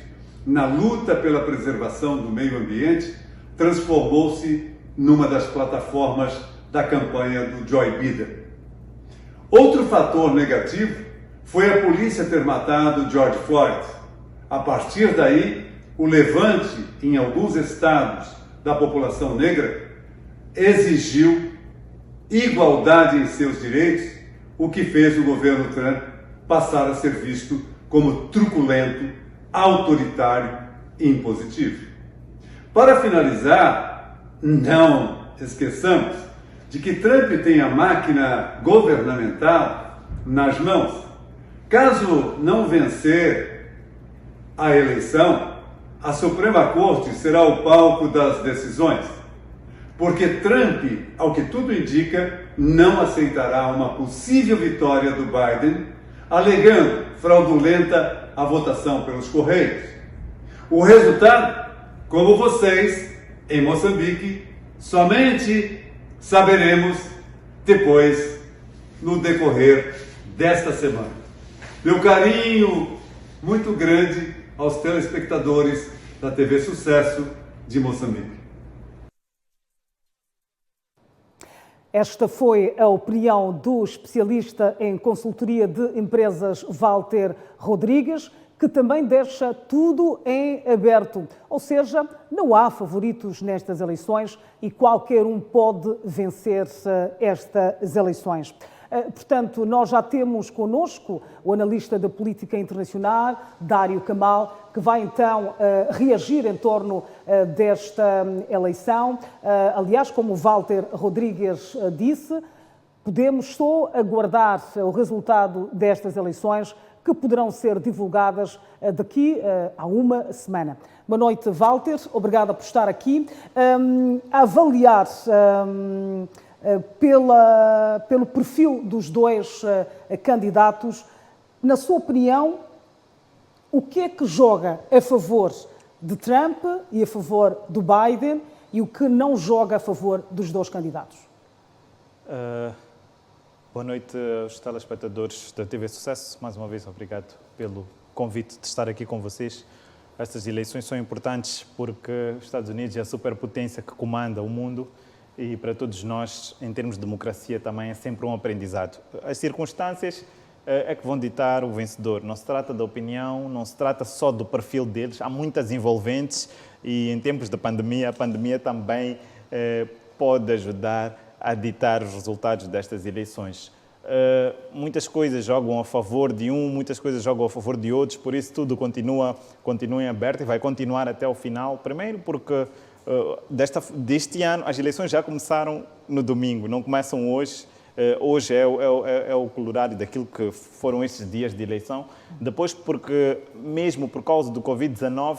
Speaker 11: na luta pela preservação do meio ambiente transformou-se numa das plataformas da campanha do Joe Biden. Outro fator negativo foi a polícia ter matado George Floyd. A partir daí, o levante em alguns estados da população negra exigiu igualdade em seus direitos, o que fez o governo Trump passar a ser visto como truculento, autoritário e impositivo. Para finalizar, não esqueçamos de que Trump tem a máquina governamental nas mãos. Caso não vencer a eleição, a Suprema Corte será o palco das decisões, porque Trump, ao que tudo indica, não aceitará uma possível vitória do Biden, alegando fraudulenta a votação pelos Correios. O resultado, como vocês, em Moçambique, somente saberemos depois, no decorrer desta semana. Meu carinho muito grande aos telespectadores da TV Sucesso de Moçambique.
Speaker 8: Esta foi a opinião do especialista em consultoria de empresas Walter Rodrigues, que também deixa tudo em aberto. Ou seja, não há favoritos nestas eleições e qualquer um pode vencer estas eleições. Portanto, nós já temos connosco o analista da política internacional, Dário Camal, que vai então reagir em torno desta eleição. Aliás, como o Walter Rodrigues disse, podemos só aguardar o resultado destas eleições, que poderão ser divulgadas daqui a uma semana. Boa noite, Walter. Obrigada por estar aqui. A avaliar pelo perfil dos dois candidatos, na sua opinião, o que é que joga a favor de Trump e a favor do Biden e o que não joga a favor dos dois candidatos?
Speaker 12: Boa noite aos telespectadores da TV Sucesso. Mais uma vez, obrigado pelo convite de estar aqui com vocês. Estas eleições são importantes porque os Estados Unidos é a superpotência que comanda o mundo e para todos nós, em termos de democracia, também é sempre um aprendizado. As circunstâncias é que vão ditar o vencedor. Não se trata da opinião, não se trata só do perfil deles. Há muitas envolventes e em tempos de pandemia, a pandemia também pode ajudar a ditar os resultados destas eleições. Muitas coisas jogam a favor de um, muitas coisas jogam a favor de outros, por isso tudo continua em aberto e vai continuar até o final. Primeiro porque deste ano as eleições já começaram no domingo, não começam hoje. Hoje é o colorário daquilo que foram estes dias de eleição. Depois porque, mesmo por causa do Covid-19,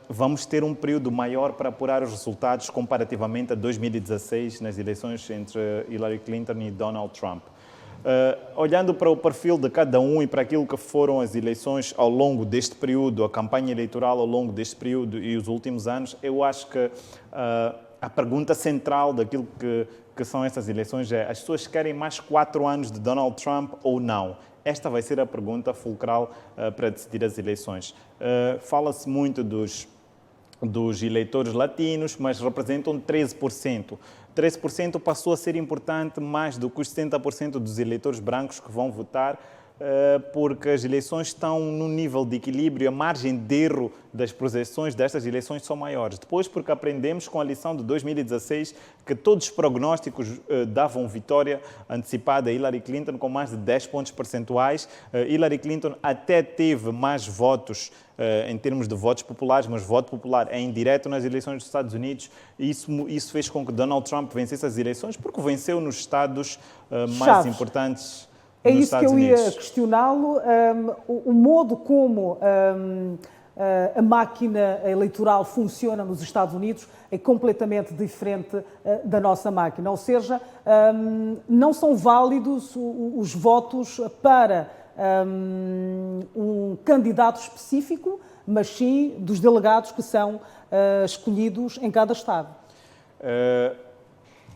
Speaker 12: vamos ter um período maior para apurar os resultados comparativamente a 2016, nas eleições entre Hillary Clinton e Donald Trump. Olhando para o perfil de cada um e para aquilo que foram as eleições ao longo deste período, a campanha eleitoral ao longo deste período e os últimos anos, eu acho que a pergunta central daquilo que são essas eleições é: as pessoas querem mais 4 anos de Donald Trump ou não? Esta vai ser a pergunta fulcral para decidir as eleições. Fala-se muito dos eleitores latinos, mas representam 13%. 13% passou a ser importante mais do que os 60% dos eleitores brancos que vão votar, porque as eleições estão num nível de equilíbrio, a margem de erro das projeções destas eleições são maiores. Depois, porque aprendemos com a lição de 2016 que todos os prognósticos davam vitória antecipada a Hillary Clinton com mais de 10 pontos percentuais. Hillary Clinton até teve mais votos em termos de votos populares, mas voto popular é indireto nas eleições dos Estados Unidos. Isso fez com que Donald Trump vencesse as eleições, porque venceu nos estados mais importantes.
Speaker 8: É isso que eu ia questioná-lo, o modo como a máquina eleitoral funciona nos Estados Unidos é completamente diferente da nossa máquina. Ou seja, não são válidos os votos para um candidato específico, mas sim dos delegados que são escolhidos em cada estado.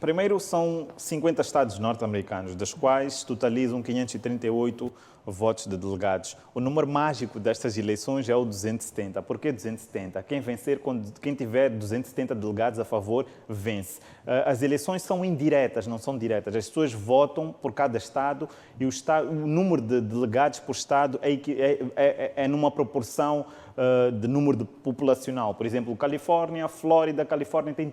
Speaker 12: Primeiro, são 50 estados norte-americanos, das quais totalizam 538 votos de delegados. O número mágico destas eleições é o 270. Por que 270? Quem vencer, quem tiver 270 delegados a favor, vence. As eleições são indiretas, não são diretas. As pessoas votam por cada estado e o número de delegados por estado é numa proporção de número populacional. Por exemplo, Califórnia, Flórida, Califórnia tem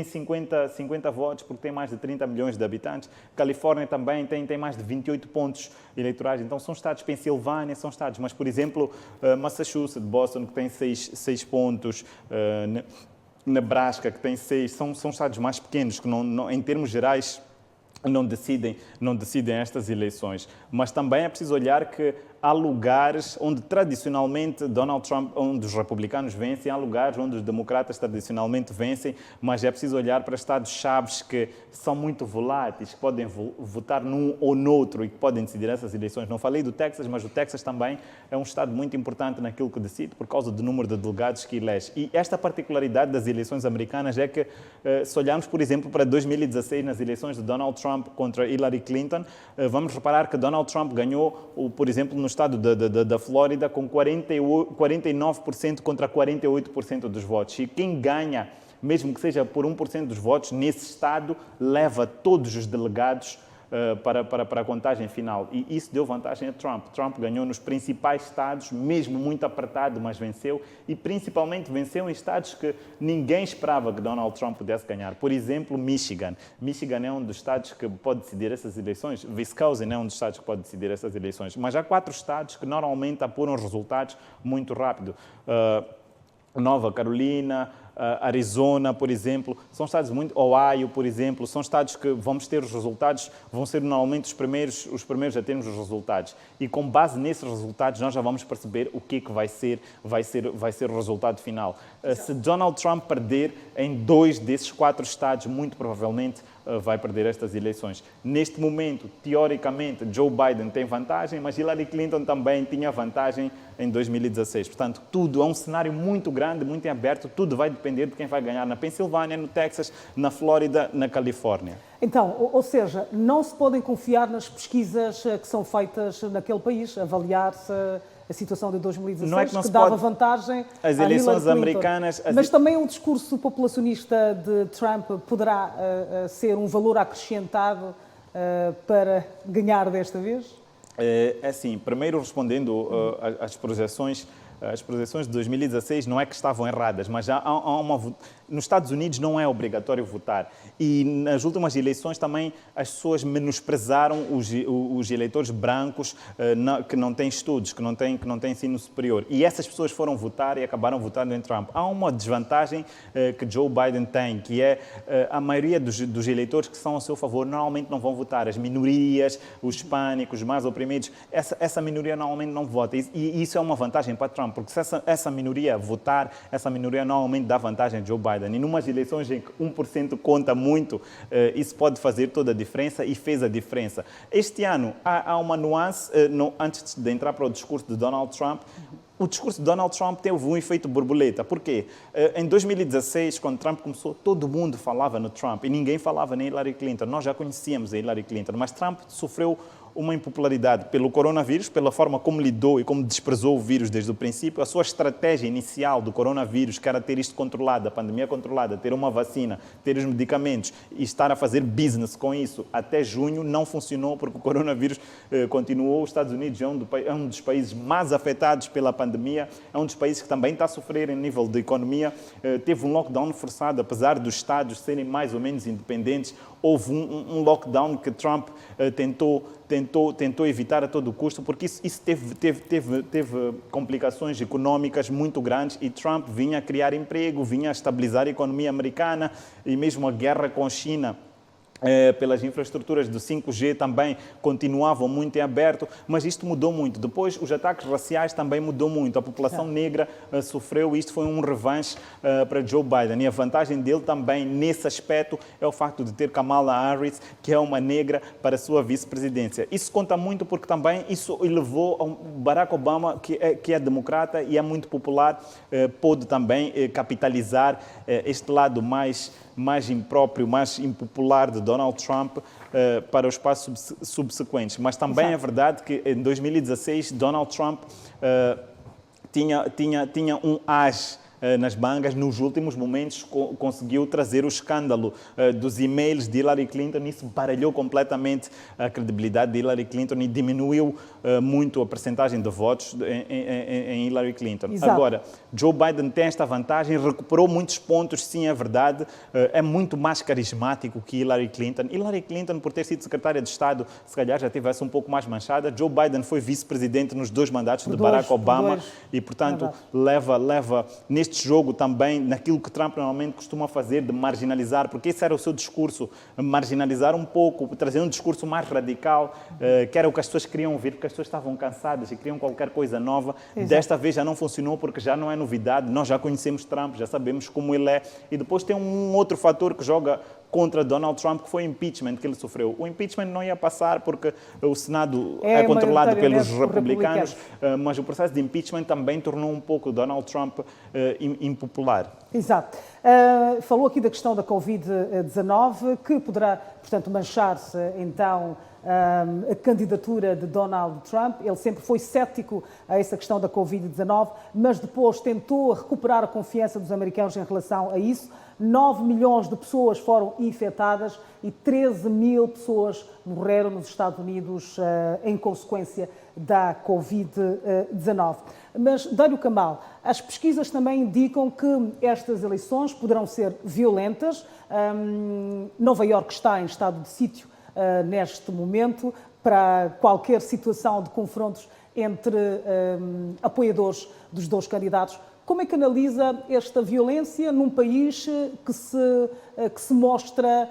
Speaker 12: 50 votos porque tem mais de 30 milhões de habitantes. Califórnia também tem mais de 28 pontos eleitorais. Então, são estados, Pensilvânia, são estados. Mas, por exemplo, Massachusetts, Boston, que tem 6 pontos, Nebraska, que tem 6, são estados mais pequenos, que em termos gerais não decidem estas eleições. Mas também é preciso olhar que há lugares onde tradicionalmente Donald Trump, onde os republicanos vencem, há lugares onde os democratas tradicionalmente vencem, mas é preciso olhar para estados-chave que são muito voláteis, que podem votar num ou noutro e que podem decidir essas eleições. Não falei do Texas, mas o Texas também é um estado muito importante naquilo que decide por causa do número de delegados que elege. E esta particularidade das eleições americanas é que, se olharmos, por exemplo, para 2016, nas eleições de Donald Trump contra Hillary Clinton, vamos reparar que Donald Trump ganhou, por exemplo, no estado da Flórida com 49% contra 48% dos votos. E quem ganha, mesmo que seja por 1% dos votos, nesse estado, leva todos os delegados para a contagem final. E isso deu vantagem a Trump. Trump ganhou nos principais estados, mesmo muito apertado, mas venceu. E principalmente venceu em estados que ninguém esperava que Donald Trump pudesse ganhar. Por exemplo, Michigan. Michigan é um dos estados que pode decidir essas eleições. Wisconsin é um dos estados que pode decidir essas eleições. Mas há 4 estados que normalmente apuram os resultados muito rápido. Nova Carolina, Arizona, por exemplo, são estados muito... Ohio, por exemplo, são estados que vamos ter os resultados, vão ser normalmente os primeiros a termos os resultados. E com base nesses resultados nós já vamos perceber o que é que vai ser o resultado final. Se Donald Trump perder em 2 desses 4 estados, muito provavelmente vai perder estas eleições. Neste momento, teoricamente, Joe Biden tem vantagem, mas Hillary Clinton também tinha vantagem em 2016. Portanto, tudo é um cenário muito grande, muito aberto, tudo vai depender de quem vai ganhar na Pensilvânia, no Texas, na Flórida, na Califórnia.
Speaker 8: Então, ou seja, não se podem confiar nas pesquisas que são feitas naquele país, avaliar-se a situação de 2016,
Speaker 12: não é que
Speaker 8: dava vantagem
Speaker 12: às eleições americanas.
Speaker 8: Mas também o discurso populacionista de Trump poderá ser um valor acrescentado para ganhar desta vez?
Speaker 12: É assim, primeiro respondendo às projeções de 2016 não é que estavam erradas, mas nos Estados Unidos não é obrigatório votar. E nas últimas eleições também as pessoas menosprezaram os eleitores brancos que não têm estudos, que não têm ensino superior. E essas pessoas foram votar e acabaram votando em Trump. Há uma desvantagem que Joe Biden tem, que é a maioria dos eleitores que são a seu favor normalmente não vão votar. As minorias, os hispânicos, os mais oprimidos, essa minoria normalmente não vota. E isso é uma vantagem para Trump, porque se essa minoria votar, essa minoria normalmente dá vantagem a Joe Biden. E numas eleições em que 1% conta muito, isso pode fazer toda a diferença e fez a diferença. Este ano há uma nuance, antes de entrar para o discurso de Donald Trump. O discurso de Donald Trump teve um efeito borboleta. Por quê? Em 2016, quando Trump começou, todo mundo falava no Trump e ninguém falava na Hillary Clinton. Nós já conhecíamos a Hillary Clinton, mas Trump sofreu uma impopularidade pelo coronavírus, pela forma como lidou e como desprezou o vírus desde o princípio. A sua estratégia inicial do coronavírus, que era ter isto controlado, a pandemia controlada, ter uma vacina, ter os medicamentos e estar a fazer business com isso até junho, não funcionou porque o coronavírus continuou. Os Estados Unidos é um dos países mais afetados pela pandemia, é um dos países que também está a sofrer em nível de economia. Teve um lockdown forçado, apesar dos estados serem mais ou menos independentes. Houve um lockdown que Trump tentou evitar a todo custo, porque isso teve complicações económicas muito grandes e Trump vinha a criar emprego, vinha a estabilizar a economia americana e mesmo a guerra com a China pelas infraestruturas do 5G também continuavam muito em aberto, mas isto mudou muito. Depois, os ataques raciais também mudou muito. A população negra sofreu, isto foi um revanche para Joe Biden. E a vantagem dele também, nesse aspecto, é o facto de ter Kamala Harris, que é uma negra, para a sua vice-presidência. Isso conta muito porque também isso elevou a Barack Obama, que é democrata e é muito popular, pôde também capitalizar este lado mais impróprio, mais impopular de Donald Trump para os passos subsequentes. Mas também é verdade que em 2016 Donald Trump tinha um as nas mangas. Nos últimos momentos conseguiu trazer o escândalo dos e-mails de Hillary Clinton. Isso baralhou completamente a credibilidade de Hillary Clinton e diminuiu muito a percentagem de votos em Hillary Clinton.
Speaker 8: Exato.
Speaker 12: Agora, Joe Biden tem esta vantagem, recuperou muitos pontos, sim, é verdade, é muito mais carismático que Hillary Clinton. Hillary Clinton, por ter sido secretária de Estado, se calhar já tivesse um pouco mais manchada. Joe Biden foi vice-presidente nos 2 mandatos de Barack Obama e, portanto, leva neste jogo também naquilo que Trump normalmente costuma fazer, de marginalizar, porque esse era o seu discurso, marginalizar um pouco, trazer um discurso mais radical, que era o que as pessoas queriam ouvir, porque as pessoas estavam cansadas e queriam qualquer coisa nova. Exato. Desta vez já não funcionou, porque já não é novidade, nós já conhecemos Trump, já sabemos como ele é, e depois tem um outro fator que joga contra Donald Trump, que foi o impeachment que ele sofreu. O impeachment não ia passar porque o Senado é controlado pelos republicanos, mas o processo de impeachment também tornou um pouco Donald Trump impopular.
Speaker 8: Exato. Falou aqui da questão da Covid-19, que poderá, portanto, manchar-se, então, a candidatura de Donald Trump. Ele sempre foi cético a essa questão da Covid-19, mas depois tentou recuperar a confiança dos americanos em relação a isso. 9 milhões de pessoas foram infectadas e 13 mil pessoas morreram nos Estados Unidos em consequência da Covid-19. Mas, Dário Kamal, as pesquisas também indicam que estas eleições poderão ser violentas. Nova Iorque está em estado de sítio neste momento para qualquer situação de confrontos entre apoiadores dos dois candidatos. Como é que analisa esta violência num país que se mostra...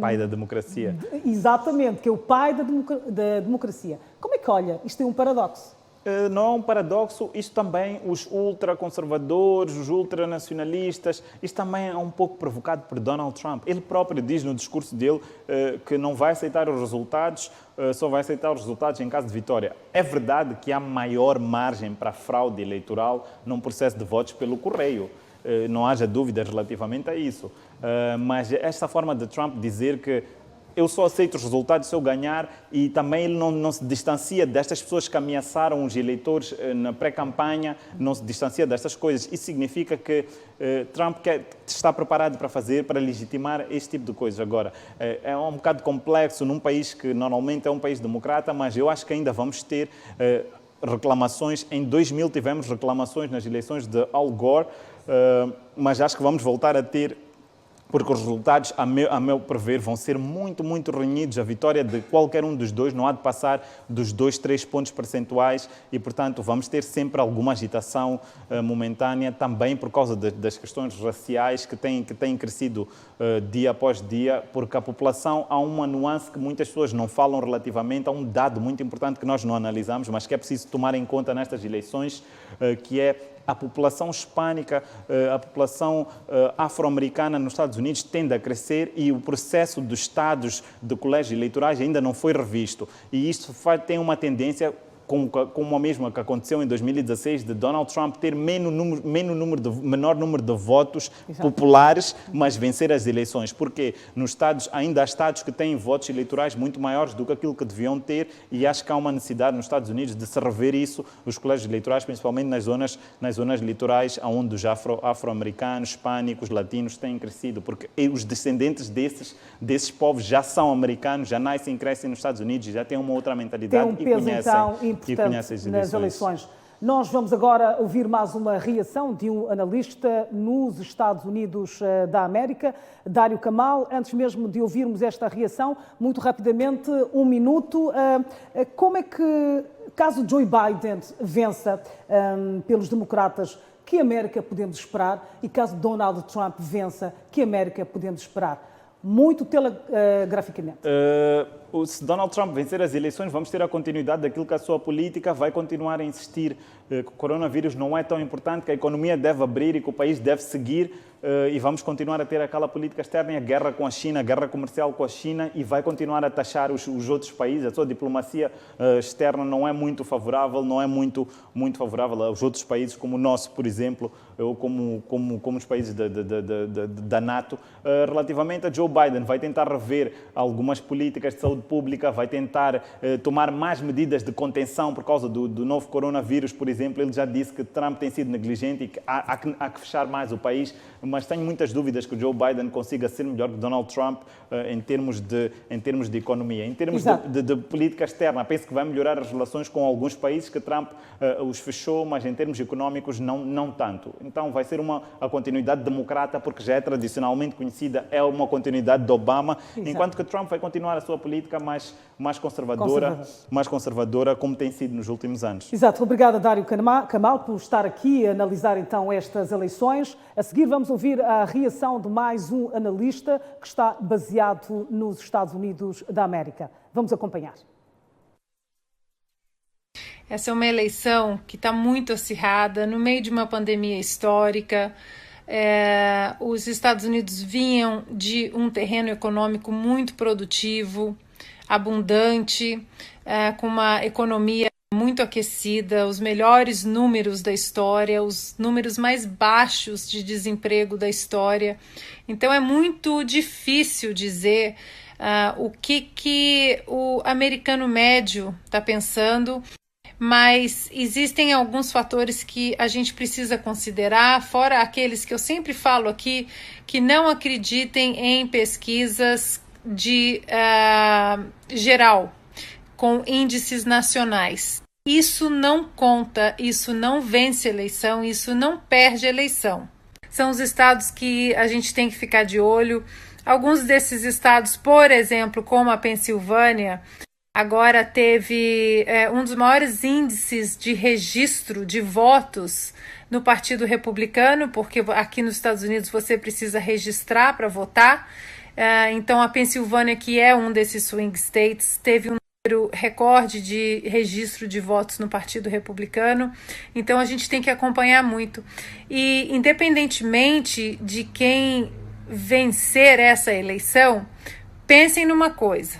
Speaker 12: pai da democracia.
Speaker 8: Exatamente, que é o pai da democracia. Como é que olha? Isto é um paradoxo.
Speaker 12: Não é um paradoxo, isto também, os ultraconservadores, os ultranacionalistas, isto também é um pouco provocado por Donald Trump. Ele próprio diz no discurso dele que não vai aceitar os resultados, só vai aceitar os resultados em caso de vitória. É verdade que há maior margem para fraude eleitoral num processo de votos pelo correio. Não haja dúvidas relativamente a isso. Mas esta forma de Trump dizer que eu só aceito os resultados se eu ganhar, e também ele não se distancia destas pessoas que ameaçaram os eleitores na pré-campanha, não se distancia destas coisas. Isso significa que Trump está preparado para legitimar este tipo de coisas. Agora, é um bocado complexo num país que normalmente é um país democrata, mas eu acho que ainda vamos ter reclamações. Em 2000 tivemos reclamações nas eleições de Al Gore, mas acho que vamos voltar a ter, porque os resultados, a meu prever, vão ser muito, muito renhidos. A vitória de qualquer um dos dois não há de passar dos 2, 3 pontos percentuais e, portanto, vamos ter sempre alguma agitação momentânea, também por causa das questões raciais que têm crescido dia após dia, porque a população, há uma nuance que muitas pessoas não falam relativamente, há um dado muito importante que nós não analisamos, mas que é preciso tomar em conta nestas eleições, que é a população hispânica, a população afro-americana nos Estados Unidos tende a crescer e o processo dos estados de colégios eleitorais ainda não foi revisto. E isto tem uma tendência, como a mesma que aconteceu em 2016, de Donald Trump ter menor número de votos populares, mas vencer as eleições. Porque ainda há estados que têm votos eleitorais muito maiores do que aquilo que deviam ter, e acho que há uma necessidade nos Estados Unidos de se rever isso, os colégios eleitorais, principalmente nas zonas litorais, onde os afro-americanos, hispânicos, latinos têm crescido, porque os descendentes desses povos já são americanos, já nascem e crescem nos Estados Unidos, já têm uma outra mentalidade e conhecem.
Speaker 8: Importante nas eleições. Nós vamos agora ouvir mais uma reação de um analista nos Estados Unidos da América, Dário Kamal. Antes mesmo de ouvirmos esta reação, muito rapidamente, 1 minuto, como é que, caso Joe Biden vença pelos democratas, que América podemos esperar? E caso Donald Trump vença, que América podemos esperar? muito telegraficamente.
Speaker 12: Se Donald Trump vencer as eleições, vamos ter a continuidade daquilo que a sua política vai continuar a insistir que o coronavírus não é tão importante, que a economia deve abrir e que o país deve seguir, e vamos continuar a ter aquela política externa, a guerra com a China, a guerra comercial com a China, e vai continuar a taxar os outros países. A sua diplomacia externa não é muito favorável, não é muito favorável aos outros países como o nosso, por exemplo, ou como os países da NATO. Relativamente a Joe Biden, vai tentar rever algumas políticas de saúde pública, vai tentar tomar mais medidas de contenção por causa do novo coronavírus, por exemplo. Ele já disse que Trump tem sido negligente e que há que fechar mais o país, mas tenho muitas dúvidas que o Joe Biden consiga ser melhor que Donald Trump em termos de economia. Em termos de política externa, penso que vai melhorar as relações com alguns países que Trump os fechou, mas em termos económicos não tanto. Então vai ser a continuidade democrata, porque já é tradicionalmente conhecida, é uma continuidade de Obama, enquanto que Trump vai continuar a sua política mais conservadora, como tem sido nos últimos anos.
Speaker 8: Exato. Obrigada, Dário Camal, por estar aqui a analisar então estas eleições. A seguir vamos ouvir a reação de mais um analista que está baseado nos Estados Unidos da América. Vamos acompanhar.
Speaker 10: Essa é uma eleição que está muito acirrada, no meio de uma pandemia histórica. Os Estados Unidos vinham de um terreno econômico muito produtivo, abundante, com uma economia muito aquecida, os melhores números da história, os números mais baixos de desemprego da história. Então é muito difícil dizer o que o americano médio está pensando, mas existem alguns fatores que a gente precisa considerar, fora aqueles que eu sempre falo aqui, que não acreditem em pesquisas de geral, com índices nacionais. Isso não conta, isso não vence eleição, isso não perde eleição. São os estados que a gente tem que ficar de olho. Alguns desses estados, por exemplo, como a Pensilvânia, agora teve um dos maiores índices de registro de votos no Partido Republicano, porque aqui nos Estados Unidos você precisa registrar para votar. Então a Pensilvânia, que é um desses swing states, teve um número recorde de registro de votos no Partido Republicano. Então a gente tem que acompanhar muito. E independentemente de quem vencer essa eleição, pensem numa coisa.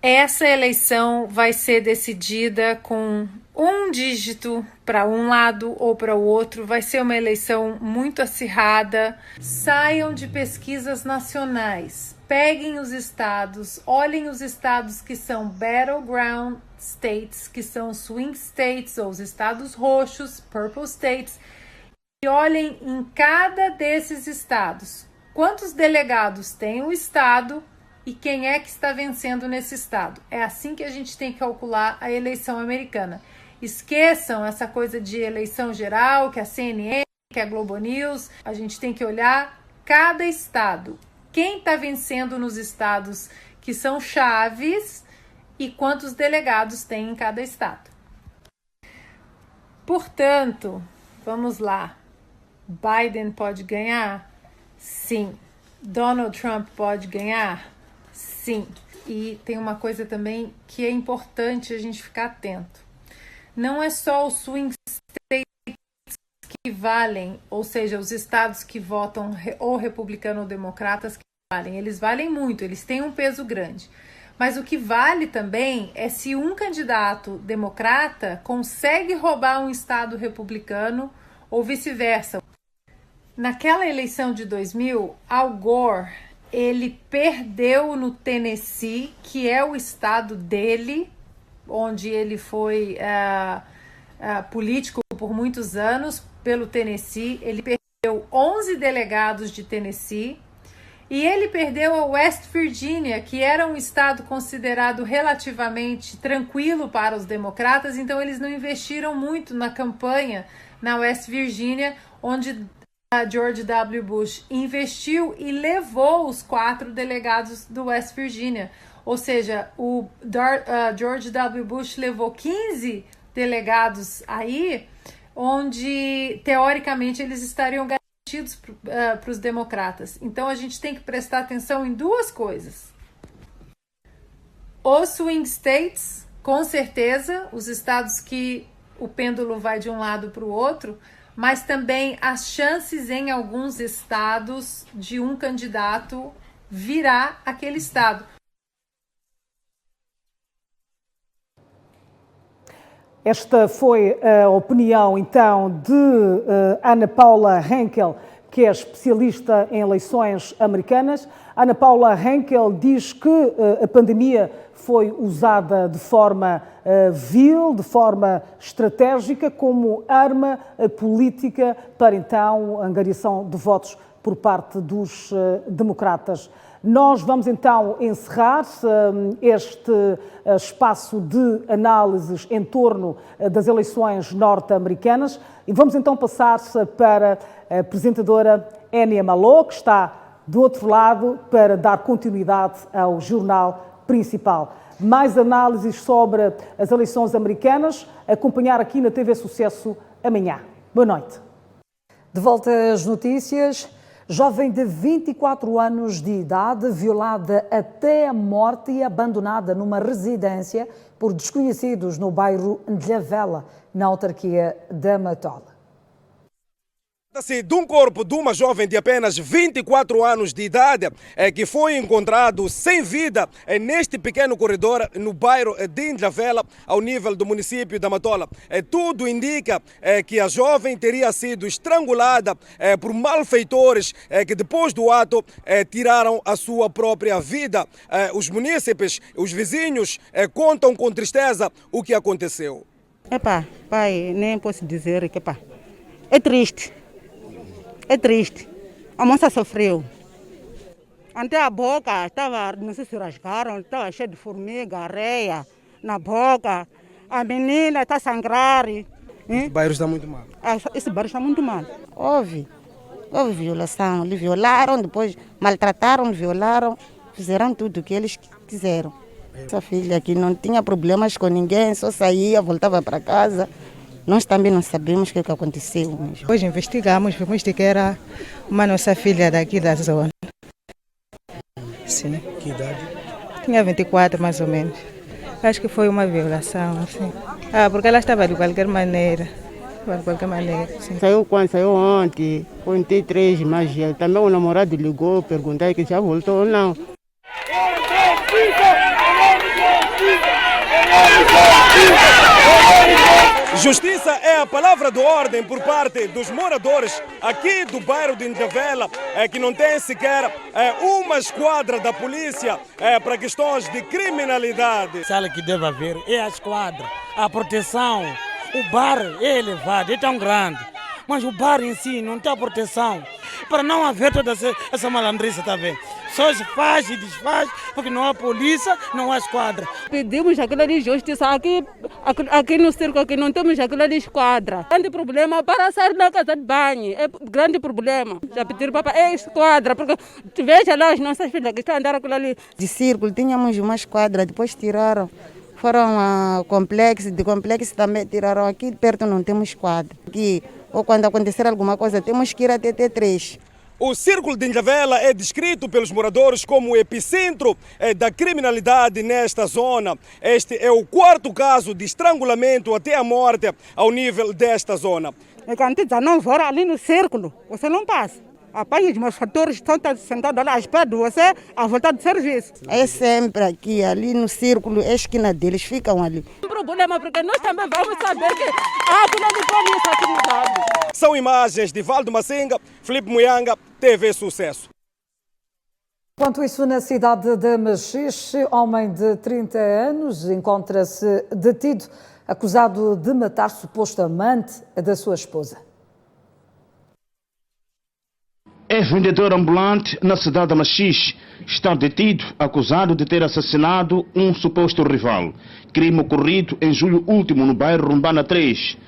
Speaker 10: Essa eleição vai ser decidida com um dígito para um lado ou para o outro. Vai ser uma eleição muito acirrada. Saiam de pesquisas nacionais. Peguem os estados, olhem os estados que são battleground states, que são swing states, ou os estados roxos, purple states, e olhem em cada desses estados quantos delegados tem o estado e quem é que está vencendo nesse estado. É assim que a gente tem que calcular a eleição americana. Esqueçam essa coisa de eleição geral, que a CNN, que a Globo News. A gente tem que olhar cada estado. Quem está vencendo nos estados que são chaves e quantos delegados tem em cada estado. Portanto, vamos lá. Biden pode ganhar? Sim. Donald Trump pode ganhar? Sim. E tem uma coisa também que é importante a gente ficar atento. Não é só os swing states que valem, ou seja, os estados que votam ou republicano ou democratas que valem. Eles valem muito, eles têm um peso grande. Mas o que vale também é se um candidato democrata consegue roubar um estado republicano ou vice-versa. Naquela eleição de 2000, Al Gore, ele perdeu no Tennessee, que é o estado dele, onde ele foi político por muitos anos, pelo Tennessee. Ele perdeu 11 delegados de Tennessee e ele perdeu a West Virginia, que era um estado considerado relativamente tranquilo para os democratas, então eles não investiram muito na campanha na West Virginia, onde George W. Bush investiu e levou os 4 delegados do West Virginia. Ou seja, o George W. Bush levou 15 delegados aí, onde, teoricamente, eles estariam garantidos
Speaker 13: para os democratas. Então a gente tem que prestar atenção em duas coisas. Os swing states, com certeza, os estados que o pêndulo vai de um lado para o outro, mas também as chances em alguns estados de um candidato virar aquele estado.
Speaker 8: Esta foi a opinião, então, de Ana Paula Henkel, que é especialista em eleições americanas. Ana Paula Henkel diz que a pandemia foi usada de forma vil, de forma estratégica, como arma política para, então, a angariação de votos por parte dos democratas. Nós vamos então encerrar este espaço de análises em torno das eleições norte-americanas e vamos então passar para a apresentadora Enia Malou, que está do outro lado para dar continuidade ao jornal principal. Mais análises sobre as eleições americanas, acompanhar aqui na TV Sucesso amanhã. Boa noite.
Speaker 1: De volta às notícias. Jovem de 24 anos de idade, violada até a morte e abandonada numa residência por desconhecidos no bairro Ndlavela, na autarquia da Matola.
Speaker 14: Trata-se de um corpo de uma jovem de apenas 24 anos de idade que foi encontrado sem vida neste pequeno corredor no bairro de Ndlavela, ao nível do município da Matola. Tudo indica que a jovem teria sido estrangulada por malfeitores que depois do ato tiraram a sua própria vida. Os munícipes, os vizinhos contam com tristeza o que aconteceu.
Speaker 15: Pai, nem posso dizer que é triste. É triste. A moça sofreu. Até a boca estava, não sei se rasgaram, estava cheia de formiga, areia na boca. A menina está a sangrar.
Speaker 16: Esse bairro está muito mal.
Speaker 15: Esse bairro está muito mal. Houve violação. Lhe violaram, depois maltrataram, violaram, fizeram tudo o que eles quiseram. Essa filha aqui não tinha problemas com ninguém, só saía, voltava para casa. Nós também não sabemos o que aconteceu.
Speaker 17: Hoje investigamos, vimos que era uma nossa filha daqui da zona. Sim.
Speaker 16: Que idade?
Speaker 17: Tinha 24 mais ou menos. Acho que foi uma violação, assim. Porque ela estava de qualquer maneira. Sim.
Speaker 15: Saiu ontem, contei 3, mas também o namorado ligou, perguntou que já voltou ou não.
Speaker 14: Justiça é a palavra de ordem por parte dos moradores aqui do bairro de Ndlavela, que não tem sequer uma esquadra da polícia para questões de criminalidade.
Speaker 18: Sabe que deve haver é a esquadra, a proteção. O bar é elevado, é tão grande, mas o bar em si não tem proteção. Para não haver toda essa malandriça, está vendo? Só se faz e desfaz, porque não há polícia, não há esquadra.
Speaker 3: Pedimos aquela de justiça. Aqui no circo aqui não temos aquela de esquadra. Grande problema para sair da casa de banho. É grande problema. Já pediram para esquadra, porque veja lá as nossas filhas que estão andando aquilo ali.
Speaker 15: De círculo tínhamos uma esquadra, depois tiraram. Foram a complexo, de complexo também tiraram. Aqui perto não temos esquadra. Aqui, ou quando acontecer alguma coisa, temos que ir até T3.
Speaker 14: O Círculo de Ndlavela é descrito pelos moradores como o epicentro da criminalidade nesta zona. Este é o 4º caso de estrangulamento até a morte ao nível desta zona.
Speaker 15: Quando 19 horas ali no círculo, você não passa. Apanha os meus fatores, estão sentados lá à espera de você a voltar de serviço. É sempre aqui, ali no círculo, a esquina deles ficam ali.
Speaker 3: Um problema, porque nós também vamos saber que há aquilo de polícia aqui no lado.
Speaker 14: São imagens de Valdo Massinga, Filipe Muyanga, TV Sucesso.
Speaker 1: Enquanto isso, na cidade de Machixe, homem de 30 anos encontra-se detido, acusado de matar suposto amante da sua esposa.
Speaker 19: É vendedor ambulante na cidade de Machixe. Está detido, acusado de ter assassinado um suposto rival. Crime ocorrido em julho último no bairro Rumbana 3.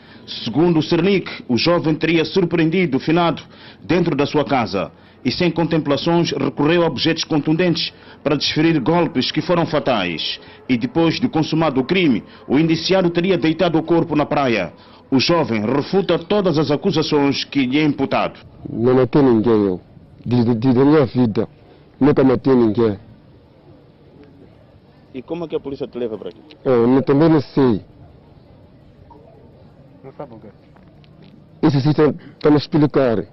Speaker 19: Segundo o Cernic, o jovem teria surpreendido o finado dentro da sua casa e, sem contemplações, recorreu a objetos contundentes para desferir golpes que foram fatais. E depois de consumado o crime, o indiciado teria deitado o corpo na praia. o jovem refuta todas as acusações que lhe é imputado.
Speaker 20: Não matei ninguém, eu. De minha vida, nunca matei ninguém.
Speaker 19: E como é que a polícia te leva para aqui?
Speaker 20: Eu também não sei.
Speaker 19: Não sabe o quê?
Speaker 20: Isso sim está me explicar.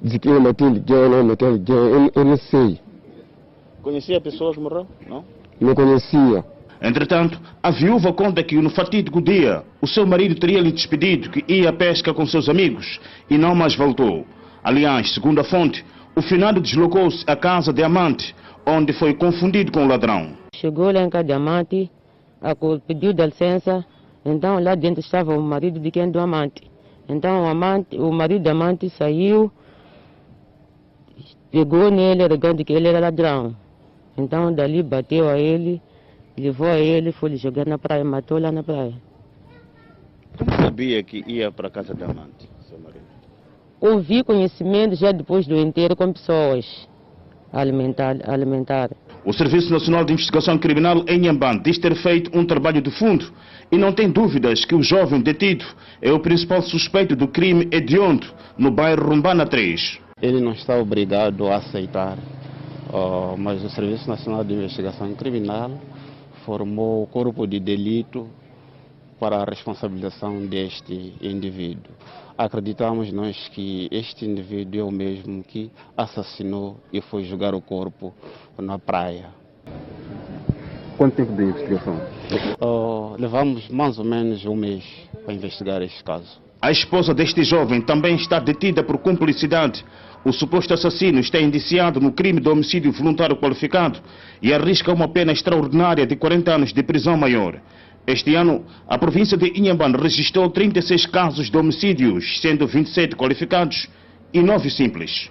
Speaker 20: Diz que eu matei ninguém, não matei ninguém, eu não sei.
Speaker 19: Conhecia a pessoa que morreu? Não?
Speaker 20: Não conhecia.
Speaker 19: Entretanto, a viúva conta que no fatídico dia, o seu marido teria lhe despedido que ia à pesca com seus amigos e não mais voltou. Aliás, segundo a fonte, o finado deslocou-se à casa de amante, onde foi confundido com o ladrão.
Speaker 21: Chegou lá em casa de amante, pediu licença, então lá dentro estava o marido de quem do amante. Então o marido do amante saiu, pegou nele, alegando que ele era ladrão. Então dali bateu a ele, levou a ele, foi lhe jogar na praia, matou lá na praia.
Speaker 19: Como sabia que ia para a casa da amante, seu marido?
Speaker 21: Ouvi conhecimento já depois do enterro com pessoas alimentar.
Speaker 19: O Serviço Nacional de Investigação Criminal em Inhambane diz ter feito um trabalho de fundo e não tem dúvidas que o jovem detido é o principal suspeito do crime hediondo no bairro Rumbana 3.
Speaker 22: Ele não está obrigado a aceitar, mas o Serviço Nacional de Investigação Criminal formou o corpo de delito para a responsabilização deste indivíduo. Acreditamos nós que este indivíduo é o mesmo que assassinou e foi jogar o corpo na praia.
Speaker 20: Quanto tempo de investigação?
Speaker 22: Levamos mais ou menos um mês para investigar este caso.
Speaker 19: A esposa deste jovem também está detida por cumplicidade. O suposto assassino está indiciado no crime de homicídio voluntário qualificado e arrisca uma pena extraordinária de 40 anos de prisão maior. Este ano, a província de Inhambane registrou 36 casos de homicídios, sendo 27 qualificados e 9 simples.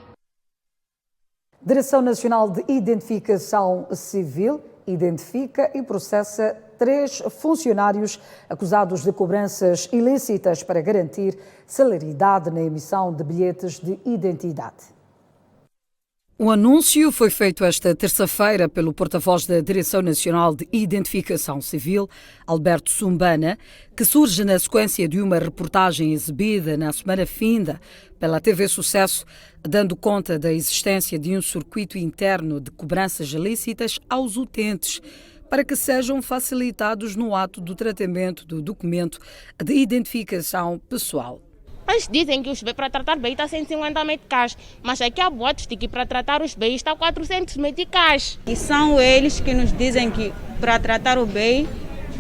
Speaker 1: Direção Nacional de Identificação Civil identifica e processa 3 funcionários acusados de cobranças ilícitas para garantir celeridade na emissão de bilhetes de identidade. O anúncio foi feito esta terça-feira pelo porta-voz da Direção Nacional de Identificação Civil, Alberto Sumbana, que surge na sequência de uma reportagem exibida na semana finda pela TV Sucesso, dando conta da existência de um circuito interno de cobranças ilícitas aos utentes, para que sejam facilitados no ato do tratamento do documento de identificação pessoal.
Speaker 23: Eles dizem que os bens para tratar bem está 150 meticais, mas aqui há boatos de que para tratar os bens está 400 meticais.
Speaker 24: E são eles que nos dizem que para tratar o bem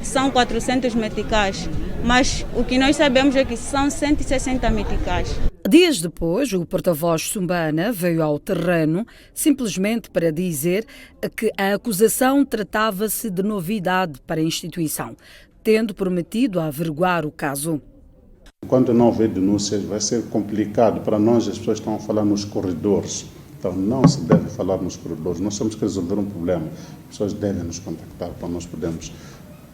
Speaker 24: são 400 meticais, mas o que nós sabemos é que são 160 meticais.
Speaker 1: Dias depois, o porta-voz Sumbana veio ao terreno simplesmente para dizer que a acusação tratava-se de novidade para a instituição, tendo prometido averiguar o caso.
Speaker 25: Enquanto não houver denúncias, vai ser complicado para nós. As pessoas estão a falar nos corredores. Então, não se deve falar nos corredores. Nós temos que resolver um problema. As pessoas devem nos contactar para nós podermos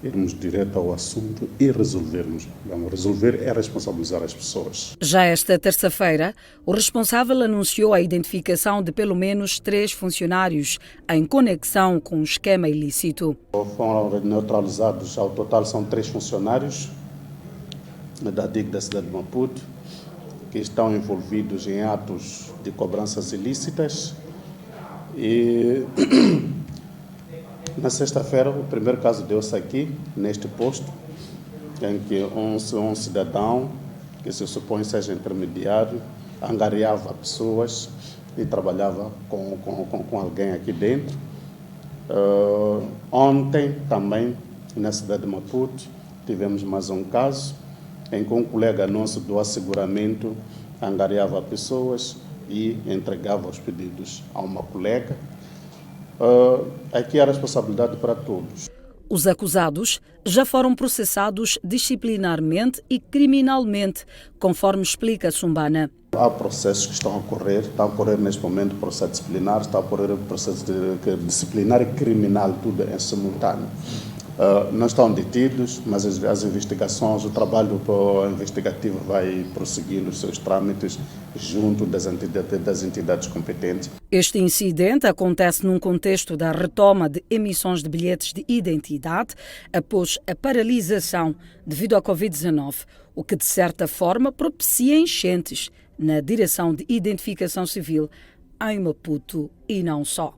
Speaker 25: irmos direto ao assunto e resolvermos o problema. Resolver é responsabilizar as pessoas.
Speaker 1: Já esta terça-feira, o responsável anunciou a identificação de pelo menos 3 funcionários em conexão com o esquema ilícito.
Speaker 25: Foram neutralizados, ao total são 3 funcionários da DIC da cidade de Maputo, que estão envolvidos em atos de cobranças ilícitas. E na sexta-feira, o primeiro caso deu-se aqui, neste posto, em que um cidadão, que se supõe seja intermediário, angariava pessoas e trabalhava com alguém aqui dentro. Ontem, também, na cidade de Maputo, tivemos mais um caso, em que um colega nosso do asseguramento angariava pessoas e entregava os pedidos a uma colega. Aqui a responsabilidade para todos.
Speaker 1: Os acusados já foram processados disciplinarmente e criminalmente, conforme explica Sumbana.
Speaker 25: Há processos que estão a ocorrer, está a ocorrer neste momento o processo disciplinar, está a ocorrer o processo disciplinar e criminal, tudo em simultâneo. não estão detidos, mas as investigações, o trabalho investigativo vai prosseguir os seus trâmites junto das entidades competentes.
Speaker 1: Este incidente acontece num contexto da retoma de emissões de bilhetes de identidade após a paralisação devido à Covid-19, o que de certa forma propicia enchentes na Direção de Identificação Civil em Maputo e não só.